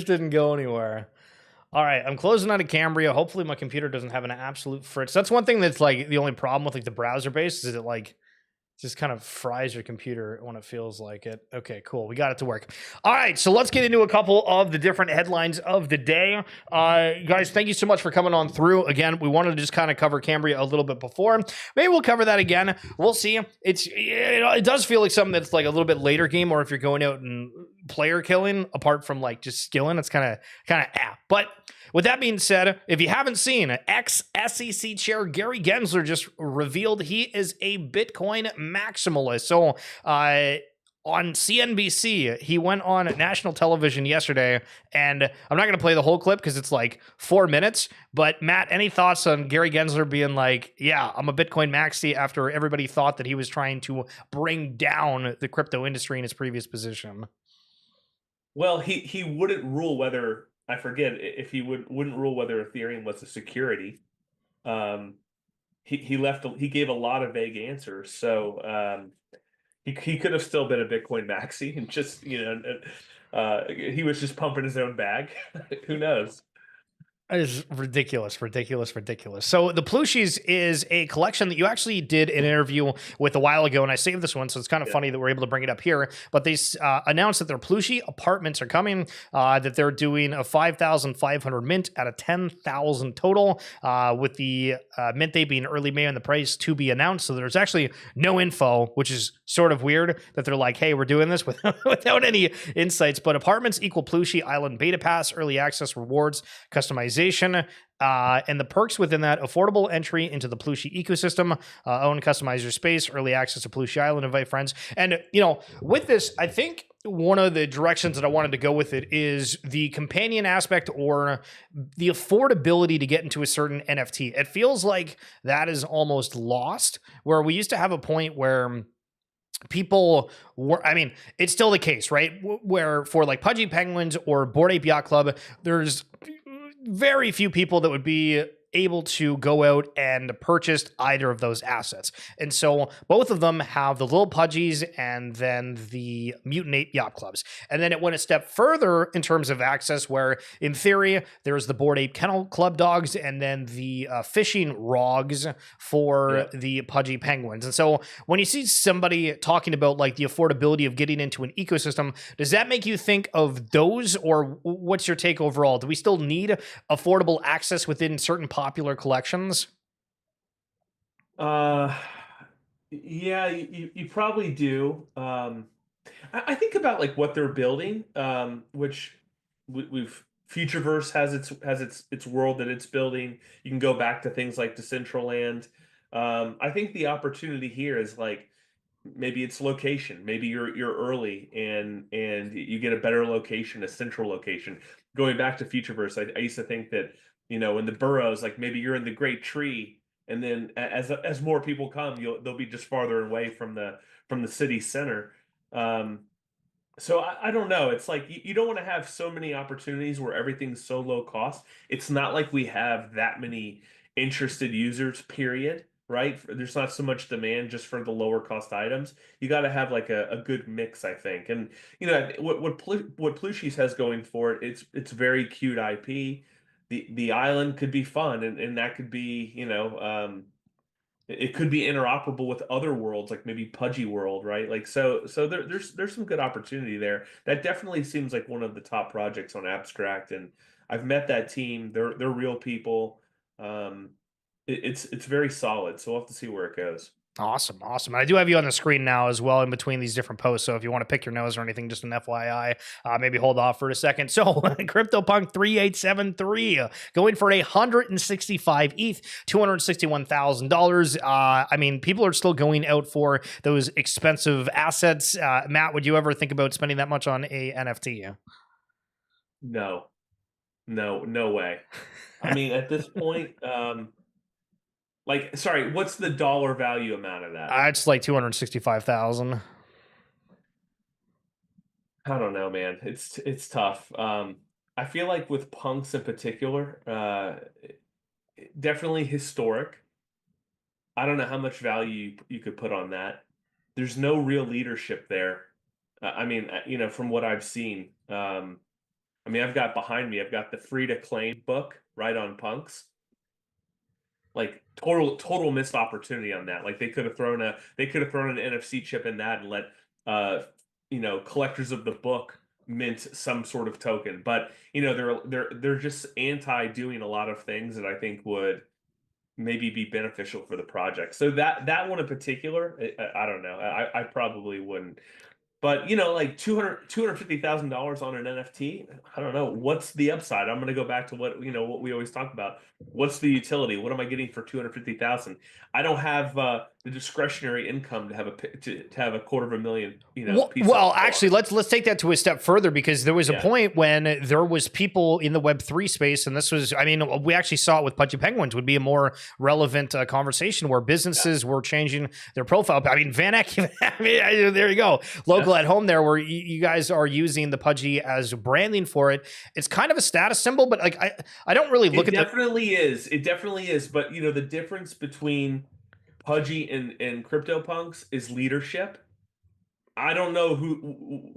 didn't go anywhere. All right, I'm closing out of Cambria. Hopefully, my computer doesn't have an absolute fritz. That's one thing that's like the only problem with like the browser based is it like just kind of fries your computer when it feels like it. Okay, cool. We got it to work. All right, so let's get into a couple of the different headlines of the day. Guys, thank you so much for coming on through. Again, we wanted to just kind of cover Cambria a little bit before. Maybe we'll cover that again. We'll see. It does feel like something that's like a little bit later game, or if you're going out and player killing, apart from like just skilling, it's kind of But with that being said, if you haven't seen, ex-SEC chair Gary Gensler just revealed he is a Bitcoin maximalist. So on CNBC, he went on national television yesterday, and I'm not going to play the whole clip because it's like 4 minutes. But Matt, any thoughts on Gary Gensler being like, yeah, I'm a Bitcoin maxi after everybody thought that he was trying to bring down the crypto industry in his previous position? Well, he wouldn't rule whether, I forget if he wouldn't rule whether Ethereum was a security. Um, he gave a lot of vague answers. So he could have still been a Bitcoin maxi and just he was just pumping his own bag. Who knows? Is ridiculous, ridiculous, ridiculous. So the Plushies is a collection that you actually did an interview with a while ago, and I saved this one, so it's kind of funny that we're able to bring it up here. But they announced that their Plushie apartments are coming, that they're doing a 5,500 mint at a 10,000 total, with the mint date being early May and the price to be announced. So there's actually no info, which is sort of weird that they're like, hey, we're doing this without any insights. But apartments equal Plushie Island beta pass, early access rewards, customization, and the perks within that: affordable entry into the Plushie ecosystem, own customize your space, early access to Plushie Island, invite friends. And with this, I think one of the directions that I wanted to go with it is the companion aspect, or the affordability to get into a certain NFT. It feels like that is almost lost, where we used to have a point where people were, I mean, it's still the case, right? Where for like Pudgy Penguins or Bored Ape Yacht Club, there's very few people that would be able to go out and purchase either of those assets. And so both of them have the Little Pudgies and then the Mutant Ape Yacht Clubs. And then it went a step further in terms of access, where in theory, there's the Bored Ape Kennel Club dogs and then the fishing rogs for the Pudgy Penguins. And so when you see somebody talking about like the affordability of getting into an ecosystem, does that make you think of those, or what's your take overall? Do we still need affordable access within certain popular collections? Uh, yeah, you probably do. I think about like what they're building, which we've Futureverse has its world that it's building. You can go back to things like Decentraland. I think the opportunity here is like maybe it's location. Maybe you're early and you get a better location, a central location. Going back to Futureverse, I used to think that in the burrows, like maybe you're in the Great Tree, and then as more people come, they'll be just farther away from the city center. Um, so I don't know. It's like you don't want to have so many opportunities where everything's so low cost. It's not like we have that many interested users, period, right? There's not so much demand just for the lower cost items. You got to have like a good mix, I think. And what Plushies has going for it, it's very cute IP. The island could be fun, and that could be, it could be interoperable with other worlds, like maybe Pudgy World, right? Like so there's some good opportunity there. That definitely seems like one of the top projects on Abstract, and I've met that team. They're real people. Um, it's very solid. So we'll have to see where it goes. Awesome, awesome. And I do have you on the screen now as well in between these different posts. So if you want to pick your nose or anything, just an FYI, maybe hold off for a second. So CryptoPunk 3873 going for 165 ETH, $261,000. I mean, people are still going out for those expensive assets. Matt, would you ever think about spending that much on a NFT? No, no way. I mean, at this point, like, sorry, what's the dollar value amount of that? It's like 265,000. I don't know, man. It's tough. I feel like with punks in particular, definitely historic. I don't know how much value you could put on that. There's no real leadership there. I mean, from what I've seen, I mean, I've got behind me, I've got the free to claim book right on punks. Like total missed opportunity on that. Like they could have thrown an NFC chip in that and let collectors of the book mint some sort of token. But they're just anti doing a lot of things that I think would maybe be beneficial for the project. So that one in particular, I don't know. I probably wouldn't. But like $250,000 on an NFT, I don't know. What's the upside? I'm going to go back to what we always talk about. What's the utility? What am I getting for 250,000? I don't have the discretionary income to have to have $250,000, piece of Well, art. actually, let's take that to a step further, because there was a point when there was people in the Web3 space, and this was, I mean, we actually saw it with Pudgy Penguins, would be a more relevant conversation where businesses were changing their profile. I mean, Van Eck, I mean, there you go, local at home there, where you guys are using the Pudgy as branding for it. It's kind of a status symbol, but like I don't really look at it. Definitely is. It definitely is. But the difference between Pudgy and CryptoPunks is leadership. I don't know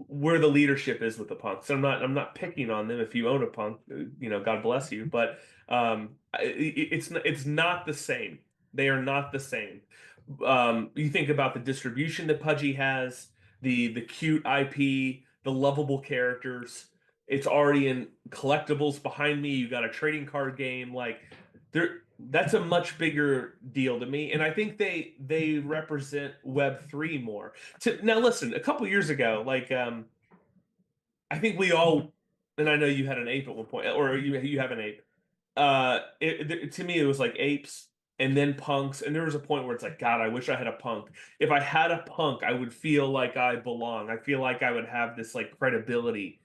where the leadership is with the punks. I'm not picking on them. If you own a punk, God bless you. But it's not the same. They are not the same. You think about the distribution that Pudgy has, the cute IP, the lovable characters. It's already in collectibles behind me. You got a trading card game. Like that's a much bigger deal to me, and I think they represent Web3 more. Now listen, a couple years ago, like I think we all, and I know you had an ape at one point, or you have an ape. To me, it was like apes and then punks, and there was a point where it's like, God, I wish I had a punk. If I had a punk, I would feel like I belong. I feel like I would have this like credibility.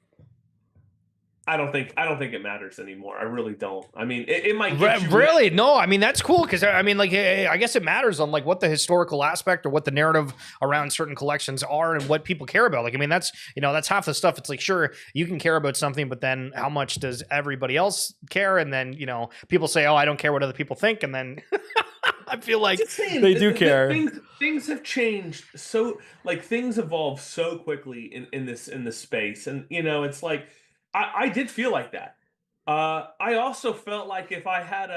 I don't think it matters anymore. I really don't. I mean, it might get you really no. I mean, that's cool, because I mean, like, I guess it matters on like what the historical aspect or what the narrative around certain collections are and what people care about. Like, I mean, that's that's half the stuff. It's like, sure, you can care about something, but then how much does everybody else care? And then people say, oh, I don't care what other people think, and then I feel like they do care. Things have changed so, like, things evolve so quickly in this space, and it's like. I did feel like that. I also felt like if I had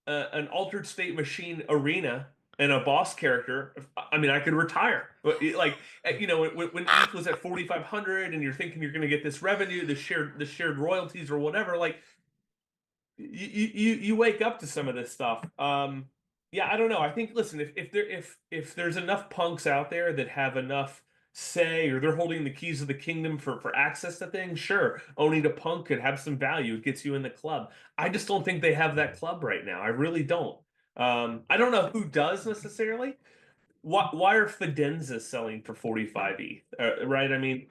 an altered state machine arena and a boss character, I mean, I could retire. But like, when ETH was at 4,500, and you're thinking you're going to get this revenue, the shared royalties or whatever, like, you wake up to some of this stuff. Yeah, I don't know. I think, listen, if there's enough punks out there that have enough say, or they're holding the keys of the kingdom for access to things, sure, owning a punk could have some value. It gets you in the club. I just don't think they have that club right now. I really don't. I don't know who does necessarily. Why are Fidenzas selling for 45 ETH? Right? I mean,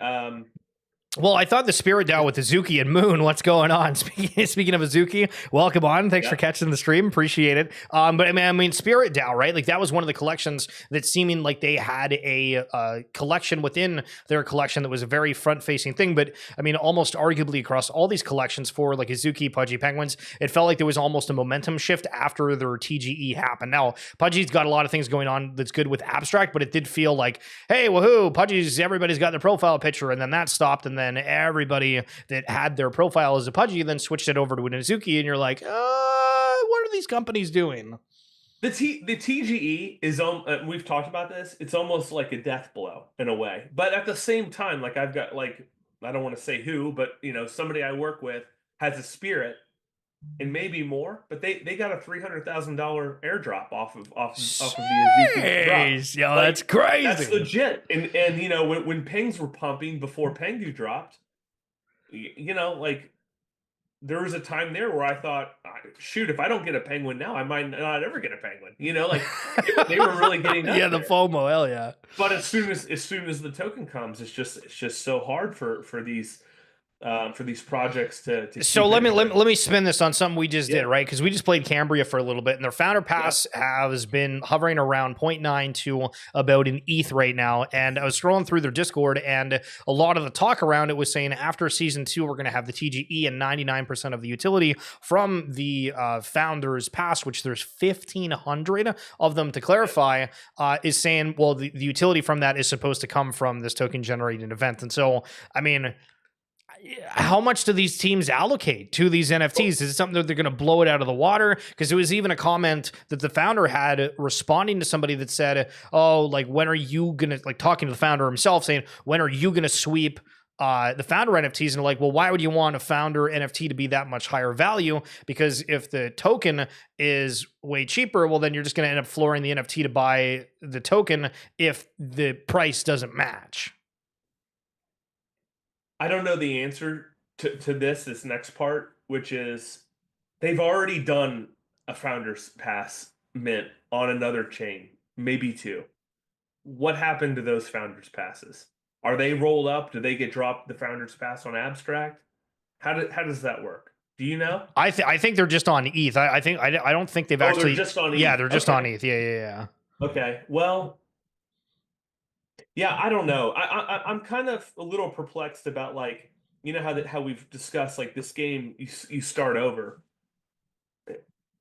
well, I thought the Spirit DAO with Azuki and Moon. What's going on? Speaking of Azuki, welcome on. Thanks for catching the stream. Appreciate it. But I mean, Spirit DAO, right? Like, that was one of the collections that seeming like they had a collection within their collection that was a very front-facing thing. But I mean, almost arguably across all these collections for like Azuki, Pudgy Penguins, it felt like there was almost a momentum shift after their TGE happened. Now, Pudgy's got a lot of things going on that's good with Abstract, but it did feel like, hey, woohoo, Pudgy's, everybody's got their profile picture, and then that stopped, and then everybody that had their profile as a Pudgy then switched it over to an Azuki, and you're like, what are these companies doing? The TGE is we've talked about this. It's almost like a death blow in a way, but at the same time, like, I've got, like, I don't want to say who, but somebody I work with has a spirit, and maybe more, but they got a $300,000 airdrop off of the Azuki drop. Yo, like, that's crazy. That's legit. And when Pengs were pumping before Pengu dropped, like, there was a time there where I thought, shoot, if I don't get a penguin now, I might not ever get a penguin. Like, they were really getting up the FOMO, hell yeah. But as soon as the token comes, it's just so hard for these projects to so let me spin this on something we just did, right? Because we just played Cambria for a little bit, and their founder pass has been hovering around 0.9 to about an ETH right now. And I was scrolling through their Discord, and a lot of the talk around it was saying after season 2, we're going to have the TGE and 99% of the utility from the founders pass, which there's 1,500 of them to clarify, is saying, well, the utility from that is supposed to come from this token generating event. And so, I mean, how much do these teams allocate to these NFTs? Is it something that they're going to blow it out of the water? Because there was even a comment that the founder had responding to somebody that said, oh, like, when are you going to, like, talking to the founder himself saying, when are you going to sweep the founder NFTs? And like, well, why would you want a founder NFT to be that much higher value? Because if the token is way cheaper, well, then you're just going to end up flooring the NFT to buy the token if the price doesn't match. I don't know the answer to this next part, which is they've already done a founder's pass mint on another chain, maybe two. What happened to those founders passes? Are they rolled up? Do they get dropped the founders pass on abstract? How does that work? Do you know? I think they're just on ETH. I don't think they've actually. They're just on ETH. Yeah, they're just on ETH. Yeah. Okay. Well, yeah, I don't know. I'm kind of a little perplexed about, like, you know how we've discussed, like, this game you start over.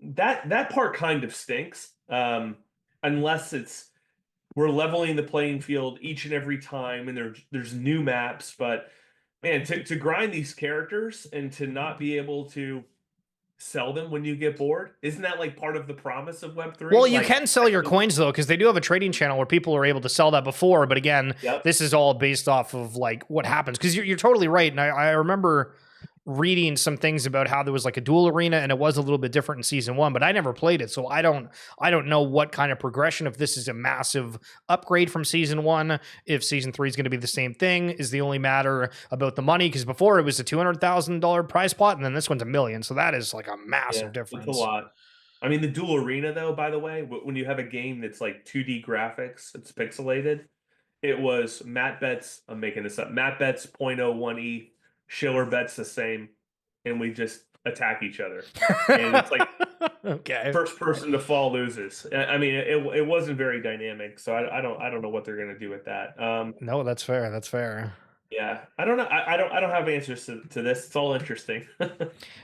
That part kind of stinks. Unless we're leveling the playing field each and every time, and there's new maps. But man, to grind these characters and to not be able to sell them when you get bored, isn't that like part of the promise of Web3? Well, you can sell your coins though, because they do have a trading channel where people are able to sell that before. But again, This is all based off of like what happens. Because you're totally right, and I remember reading some things about how there was like a dual arena and it was a little bit different in season 1, but I never played it, so I don't know what kind of progression, if this is a massive upgrade from season 1, if season 3 is going to be the same thing. Is the only matter about the money? Because before it was a $200,000 prize pot, and then this one's $1 million, so that is like a massive difference. It's a lot. I mean, the dual arena though, by the way, when you have a game that's like 2D graphics, it's pixelated, it was Matt bets, I'm making this up, Matt bets 0.01 ETH, Schiller bets the same, and we just attack each other. And it's like okay, first person to fall loses. I mean, it wasn't very dynamic, so I don't know what they're gonna do with that. No, that's fair. That's fair. Yeah, I don't know. I don't have answers to this. It's all interesting.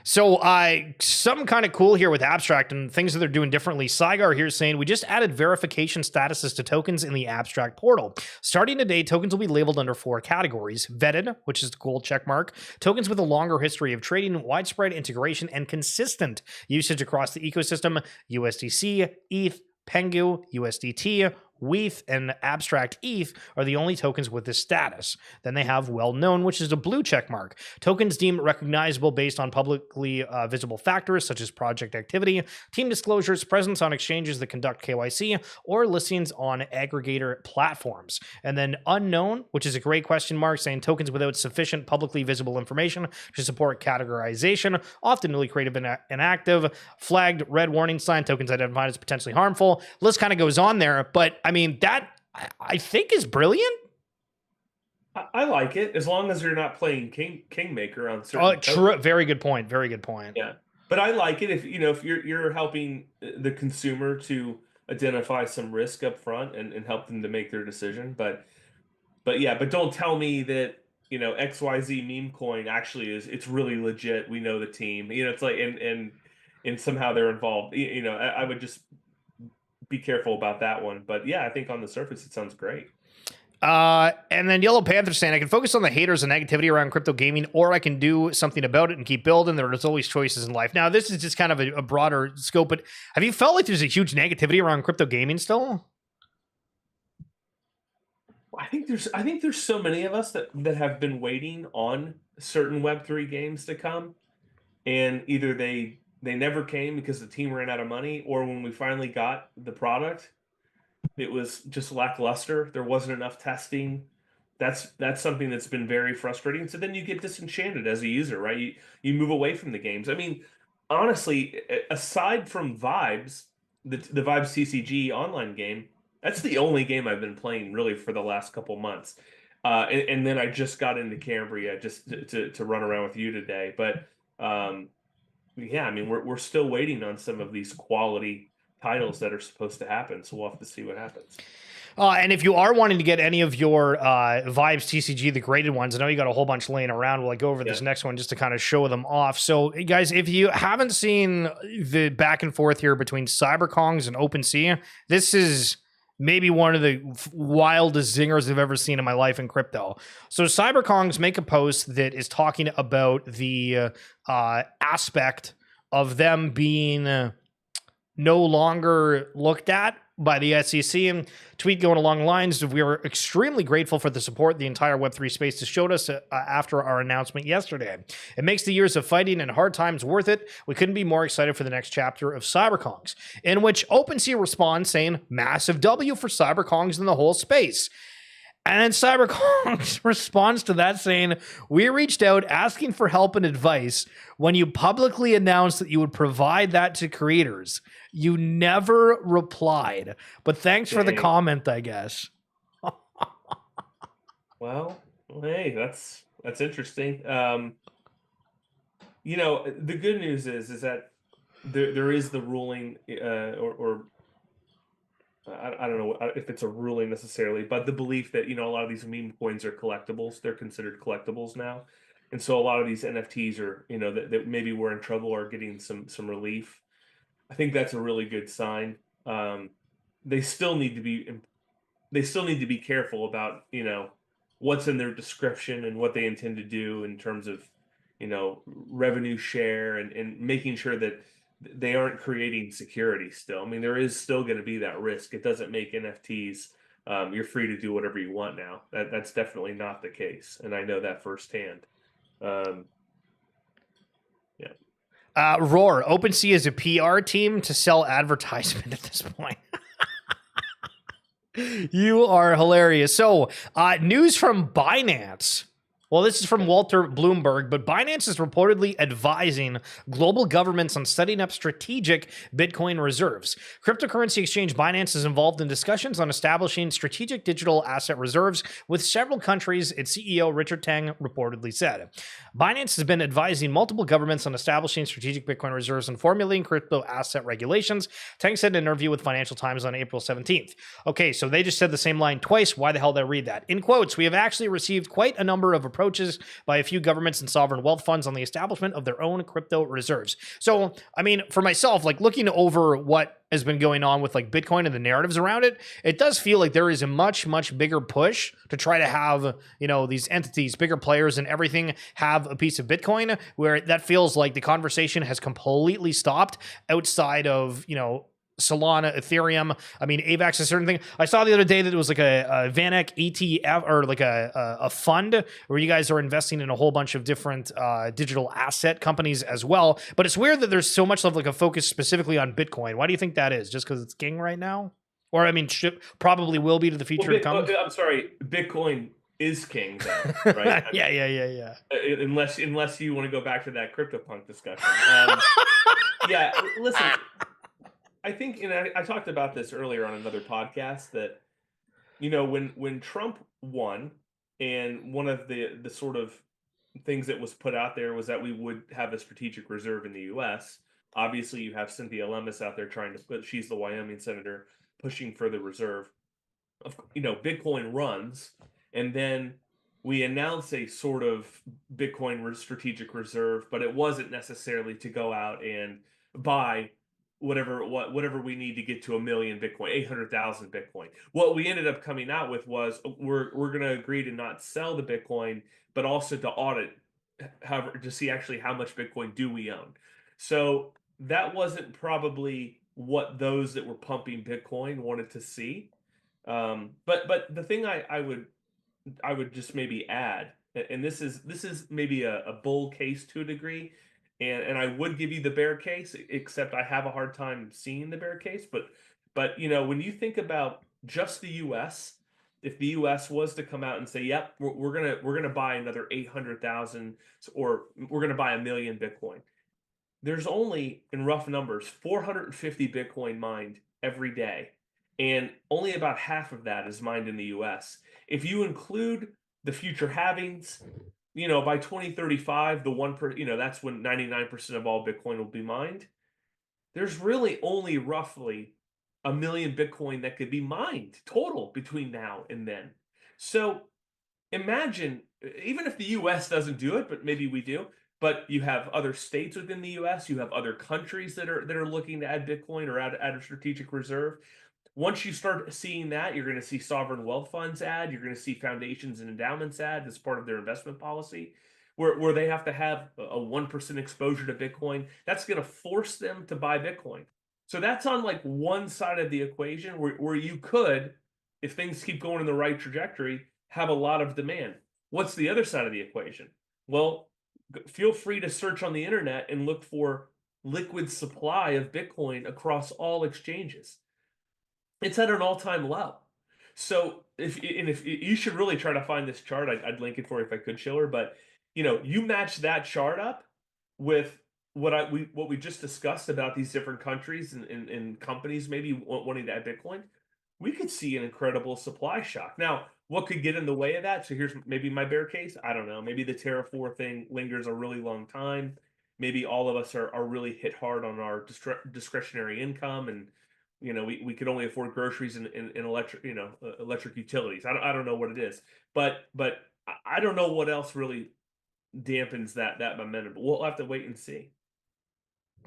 So, something kind of cool here with Abstract and things that they're doing differently. Saigar here is saying, we just added verification statuses to tokens in the Abstract portal. Starting today, tokens will be labeled under 4 categories: vetted, which is the gold check mark; tokens with a longer history of trading, widespread integration, and consistent usage across the ecosystem; USDC, ETH, Pengu, USDT, WETH, and Abstract ETH are the only tokens with this status. Then they have well-known, which is a blue check mark. Tokens deemed recognizable based on publicly visible factors such as project activity, team disclosures, presence on exchanges that conduct KYC, or listings on aggregator platforms. And then unknown, which is a great question mark, saying tokens without sufficient publicly visible information to support categorization, often newly created and inactive, flagged red warning sign, tokens identified as potentially harmful. List kind of goes on there, but I mean, that I think is brilliant. I like it, as long as you're not playing Kingmaker on certain. Oh, true. Very good point. Very good point. Yeah, but I like it if you're helping the consumer to identify some risk up front and help them to make their decision. But don't tell me that XYZ meme coin actually it's really legit. We know the team. It's like and somehow they're involved. I would just be careful about that one. But yeah, I think on the surface it sounds great. And then Yellow Panther saying, I can focus on the haters and negativity around crypto gaming, or I can do something about it and keep building. There's always choices in life. Now, this is just kind of a broader scope, but have you felt like there's a huge negativity around crypto gaming still? I think there's so many of us that have been waiting on certain Web3 games to come, and either they never came because the team ran out of money, or when we finally got the product, it was just lackluster. There wasn't enough testing. That's something that's been very frustrating. So then you get disenchanted as a user, right? You move away from the games. I mean, honestly, aside from Vibes, the Vibes TCG online game, that's the only game I've been playing really for the last couple months. And then I just got into Cambria just to run around with you today. But yeah, I mean, we're still waiting on some of these quality titles that are supposed to happen, so we'll have to see what happens. And if you are wanting to get any of your Vibes TCG, the graded ones, I know you got a whole bunch laying around. We'll go over this next one just to kind of show them off. So, guys, if you haven't seen the back and forth here between CyberKongs and OpenSea, this is maybe one of the wildest zingers I've ever seen in my life in crypto. So CyberKongs make a post that is talking about the aspect of them being no longer looked at by the SEC, and tweet going along the lines of, we are extremely grateful for the support the entire Web3 space has showed us after our announcement yesterday. It makes the years of fighting and hard times worth it. We couldn't be more excited for the next chapter of CyberKongs, in which OpenSea responds saying, massive W for CyberKongs and the whole space. And then CyberKongs responds to that saying, we reached out asking for help and advice when you publicly announced that you would provide that to creators. You never replied, but thanks for the comment, I guess. Well, hey, that's interesting. You know, the good news is that there is the ruling, or I don't know if it's a ruling necessarily, but the belief that, you know, a lot of these meme coins are collectibles. They're considered collectibles now. And so a lot of these NFTs are, you know, that maybe we're in trouble or getting some relief. I think that's a really good sign. They still need to be careful about, you know, what's in their description and what they intend to do in terms of, you know, revenue share, and making sure that they aren't creating security still. I mean, there is still going to be that risk. It doesn't make NFTs, you're free to do whatever you want now. That's definitely not the case, and I know that firsthand. Yeah. Roar, OpenSea is a PR team to sell advertisement at this point. You are hilarious. So, news from Binance. Well, this is from Walter Bloomberg, but Binance is reportedly advising global governments on setting up strategic Bitcoin reserves. Cryptocurrency exchange Binance is involved in discussions on establishing strategic digital asset reserves with several countries, its CEO Richard Tang reportedly said. Binance has been advising multiple governments on establishing strategic Bitcoin reserves and formulating crypto asset regulations, Tang said in an interview with Financial Times on April 17th. Okay, so they just said the same line twice. Why the hell did I read that? In quotes, we have actually received quite a number of approaches by a few governments and sovereign wealth funds on the establishment of their own crypto reserves. So, I mean, for myself, like looking over what has been going on with like Bitcoin and the narratives around it, it does feel like there is a much, much bigger push to try to have, you know, these entities, bigger players and everything have a piece of Bitcoin, where that feels like the conversation has completely stopped outside of, you know, Solana, Ethereum. I mean, AVAX is a certain thing. I saw the other day that it was like a VanEck ETF, or like a fund where you guys are investing in a whole bunch of different digital asset companies as well. But it's weird that there's so much of like a focus specifically on Bitcoin. Why do you think that is? Just because it's king right now? Or I mean, probably will be to the future to come. I'm sorry, Bitcoin is king, though, right? Yeah. Unless you want to go back to that CryptoPunk discussion. Yeah, listen. I think, and I talked about this earlier on another podcast, that, you know, when Trump won, and one of the sort of things that was put out there was that we would have a strategic reserve in the U.S. Obviously, you have Cynthia Lummis out there trying to put, she's the Wyoming senator, pushing for the reserve. You know, Bitcoin runs, and then we announce a sort of Bitcoin strategic reserve, but it wasn't necessarily to go out and buy whatever we need to get to 1 million Bitcoin, 800,000 Bitcoin. What we ended up coming out with was, we're going to agree to not sell the Bitcoin, but also to audit, however, to see actually how much Bitcoin do we own. So that wasn't probably what those that were pumping Bitcoin wanted to see. But the thing I would just maybe add, and this is maybe a bull case to a degree, and I would give you the bear case, except I have a hard time seeing the bear case. But you know, when you think about just the U.S., if the U.S. was to come out and say, "Yep, we're gonna buy another 800,000, or we're gonna buy 1 million Bitcoin," there's only, in rough numbers, 450 Bitcoin mined every day, and only about half of that is mined in the U.S. If you include the future halvings, you know, by 2035, you know, that's when 99% of all Bitcoin will be mined. There's really only roughly 1 million Bitcoin that could be mined total between now and then. So imagine, even if the US doesn't do it, but maybe we do, but you have other states within the US, you have other countries that are looking to add Bitcoin or add a strategic reserve. Once you start seeing that, you're going to see sovereign wealth funds add. You're going to see foundations and endowments add as part of their investment policy, where they have to have a 1% exposure to Bitcoin. That's going to force them to buy Bitcoin. So that's on like one side of the equation where you could, if things keep going in the right trajectory, have a lot of demand. What's the other side of the equation? Well, feel free to search on the internet and look for liquid supply of Bitcoin across all exchanges. It's at an all-time low. So if you should really try to find this chart, I'd link it for you if I could, Schiller. But you match that chart up with what we just discussed about these different countries and companies maybe wanting to add Bitcoin, we could see an incredible supply shock. Now, what could get in the way of that? So here's maybe my bear case. I don't know. Maybe the Terra 4 thing lingers a really long time. Maybe all of us are really hit hard on our discretionary income, and we could only afford groceries and electric electric utilities. I don't know what it is, but I don't know what else really dampens that momentum. But we'll have to wait and see.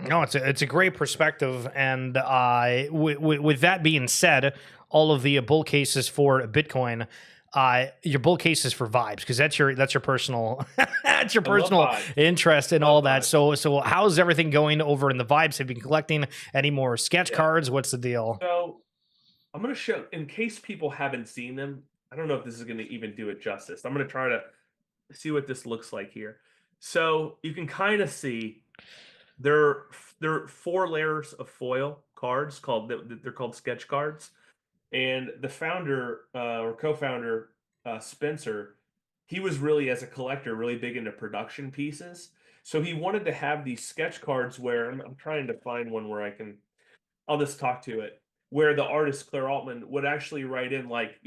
No, it's a great perspective, and with that being said, all of the bull cases for Bitcoin, your bull cases for vibes, because that's your personal that's your I love personal vibes. interest in Love all that. vibes. So how's everything going over in the vibes? Have you been collecting any more sketch Yeah. cards? What's the deal? So I'm gonna show, in case people haven't seen them. I don't know if this is gonna even do it justice. I'm gonna try to see what this looks like here. So you can kind of see there there are 4 layers of foil cards called they're called sketch cards. And the founder or co-founder Spencer, he was really, as a collector, really big into production pieces. So he wanted to have these sketch cards where I'm trying to find one where I'll just talk to it, where the artist Claire Altman would actually write in, like,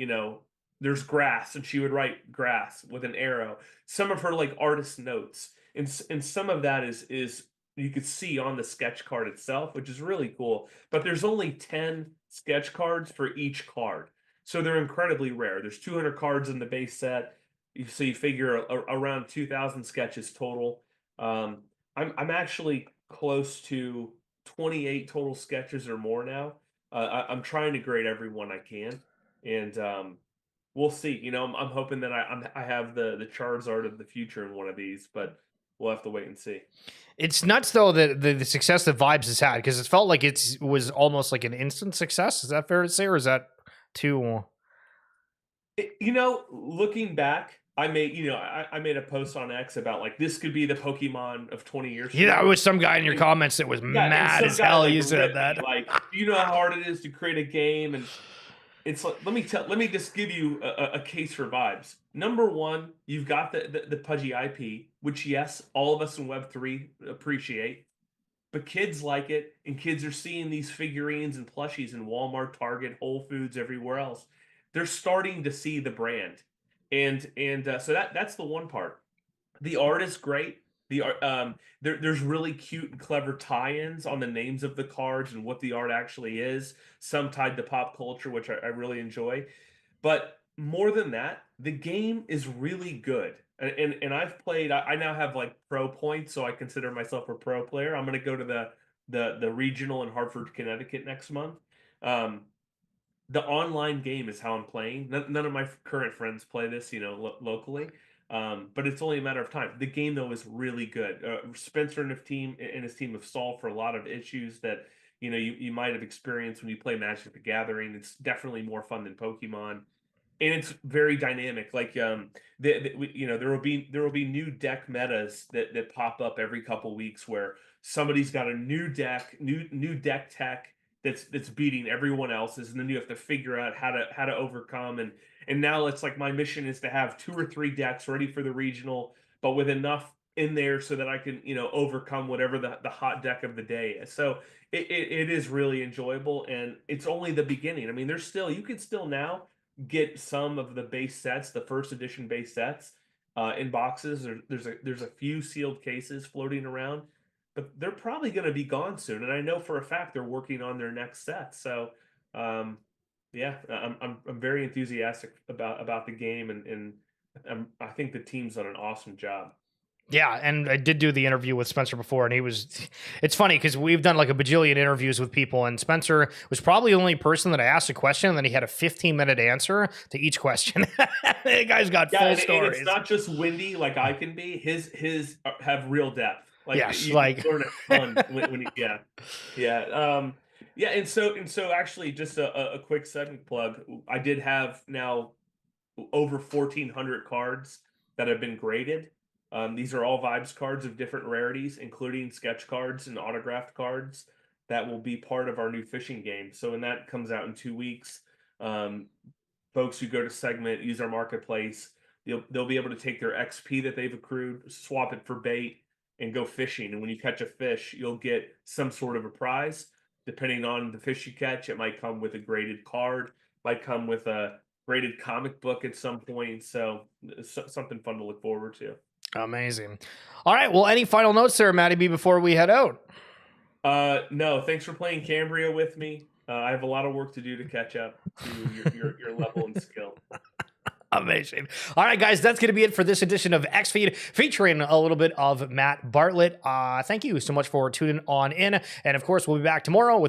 there's grass, and she would write grass with an arrow. Some of her like artist notes, and some of that is you could see on the sketch card itself, which is really cool. But there's only 10 sketch cards for each card, so they're incredibly rare. There's 200 cards in the base set, so you figure around 2,000 sketches total. Um, I'm actually close to 28 total sketches or more now. I'm trying to grade every one I can, and we'll see. I'm hoping that I have the Charizard of the future in one of these, but we'll have to wait and see. It's nuts though that the success that Vibes has had, because it felt like it was almost like an instant success. Is that fair to say, or is that too? Looking back, I made a post on X about, like, this could be the Pokemon of 20 years from Yeah, there now. was some guy in your And comments that was yeah, and mad some as guy hell. like You said ripped me, that. like, do you know how hard it is to create a game? And it's like, let me just give you a case for vibes. Number one, you've got the Pudgy IP, which, yes, all of us in Web3 appreciate, but kids like it, and kids are seeing these figurines and plushies in Walmart, Target, Whole Foods, everywhere else. They're starting to see the brand, and so that's the one part. The art is great. The art, there's really cute and clever tie-ins on the names of the cards and what the art actually is. Some tied to pop culture, which I really enjoy. But more than that, the game is really good. And I've played. I now have like pro points, so I consider myself a pro player. I'm going to go to the regional in Hartford, Connecticut next month. Um, the online game is how I'm playing. None of my current friends play this, locally. But it's only a matter of time. The game, though, is really good. Spencer and his team have solved for a lot of issues that you might have experienced when you play Magic the Gathering. It's definitely more fun than Pokemon, and it's very dynamic. Like, there will be new deck metas that pop up every couple weeks where somebody's got a new deck, new deck tech that's beating everyone else's, and then you have to figure out how to overcome. And now it's like my mission is to have 2 or 3 decks ready for the regional, but with enough in there so that I can overcome whatever the hot deck of the day is. So it is really enjoyable, and it's only the beginning. I mean, you can still now get some of the base sets, the first edition base sets, in boxes. There's a few sealed cases floating around, but they're probably going to be gone soon. And I know for a fact they're working on their next set. So, um, yeah, I'm very enthusiastic about the game, and I think the team's done an awesome job. Yeah, and I did do the interview with Spencer before, and it's funny because we've done like a bajillion interviews with people, and Spencer was probably the only person that I asked a question, and then he had a 15-minute answer to each question. The guy's got full stories. And it's not just windy like I can be. His have real depth. Like, yes, you learn a ton when you, yeah. And so actually, just a quick second plug. I did have now over 1,400 cards that have been graded. These are all vibes cards of different rarities, including sketch cards and autographed cards that will be part of our new fishing game. So when that comes out in 2 weeks, folks who go to Segment, use our marketplace, they'll be able to take their XP that they've accrued, swap it for bait, and go fishing. And when you catch a fish, you'll get some sort of a prize. Depending on the fish you catch, it might come with a graded card, might come with a graded comic book at some point. So something fun to look forward to. Amazing. All right. Well, any final notes there, Matty B, before we head out? No, thanks for playing Cambria with me. I have a lot of work to do to catch up to your level and skill. Amazing. All right, guys, that's going to be it for this edition of X-Feed, featuring a little bit of Matt Bartlett. Thank you so much for tuning on in. And of course, we'll be back tomorrow with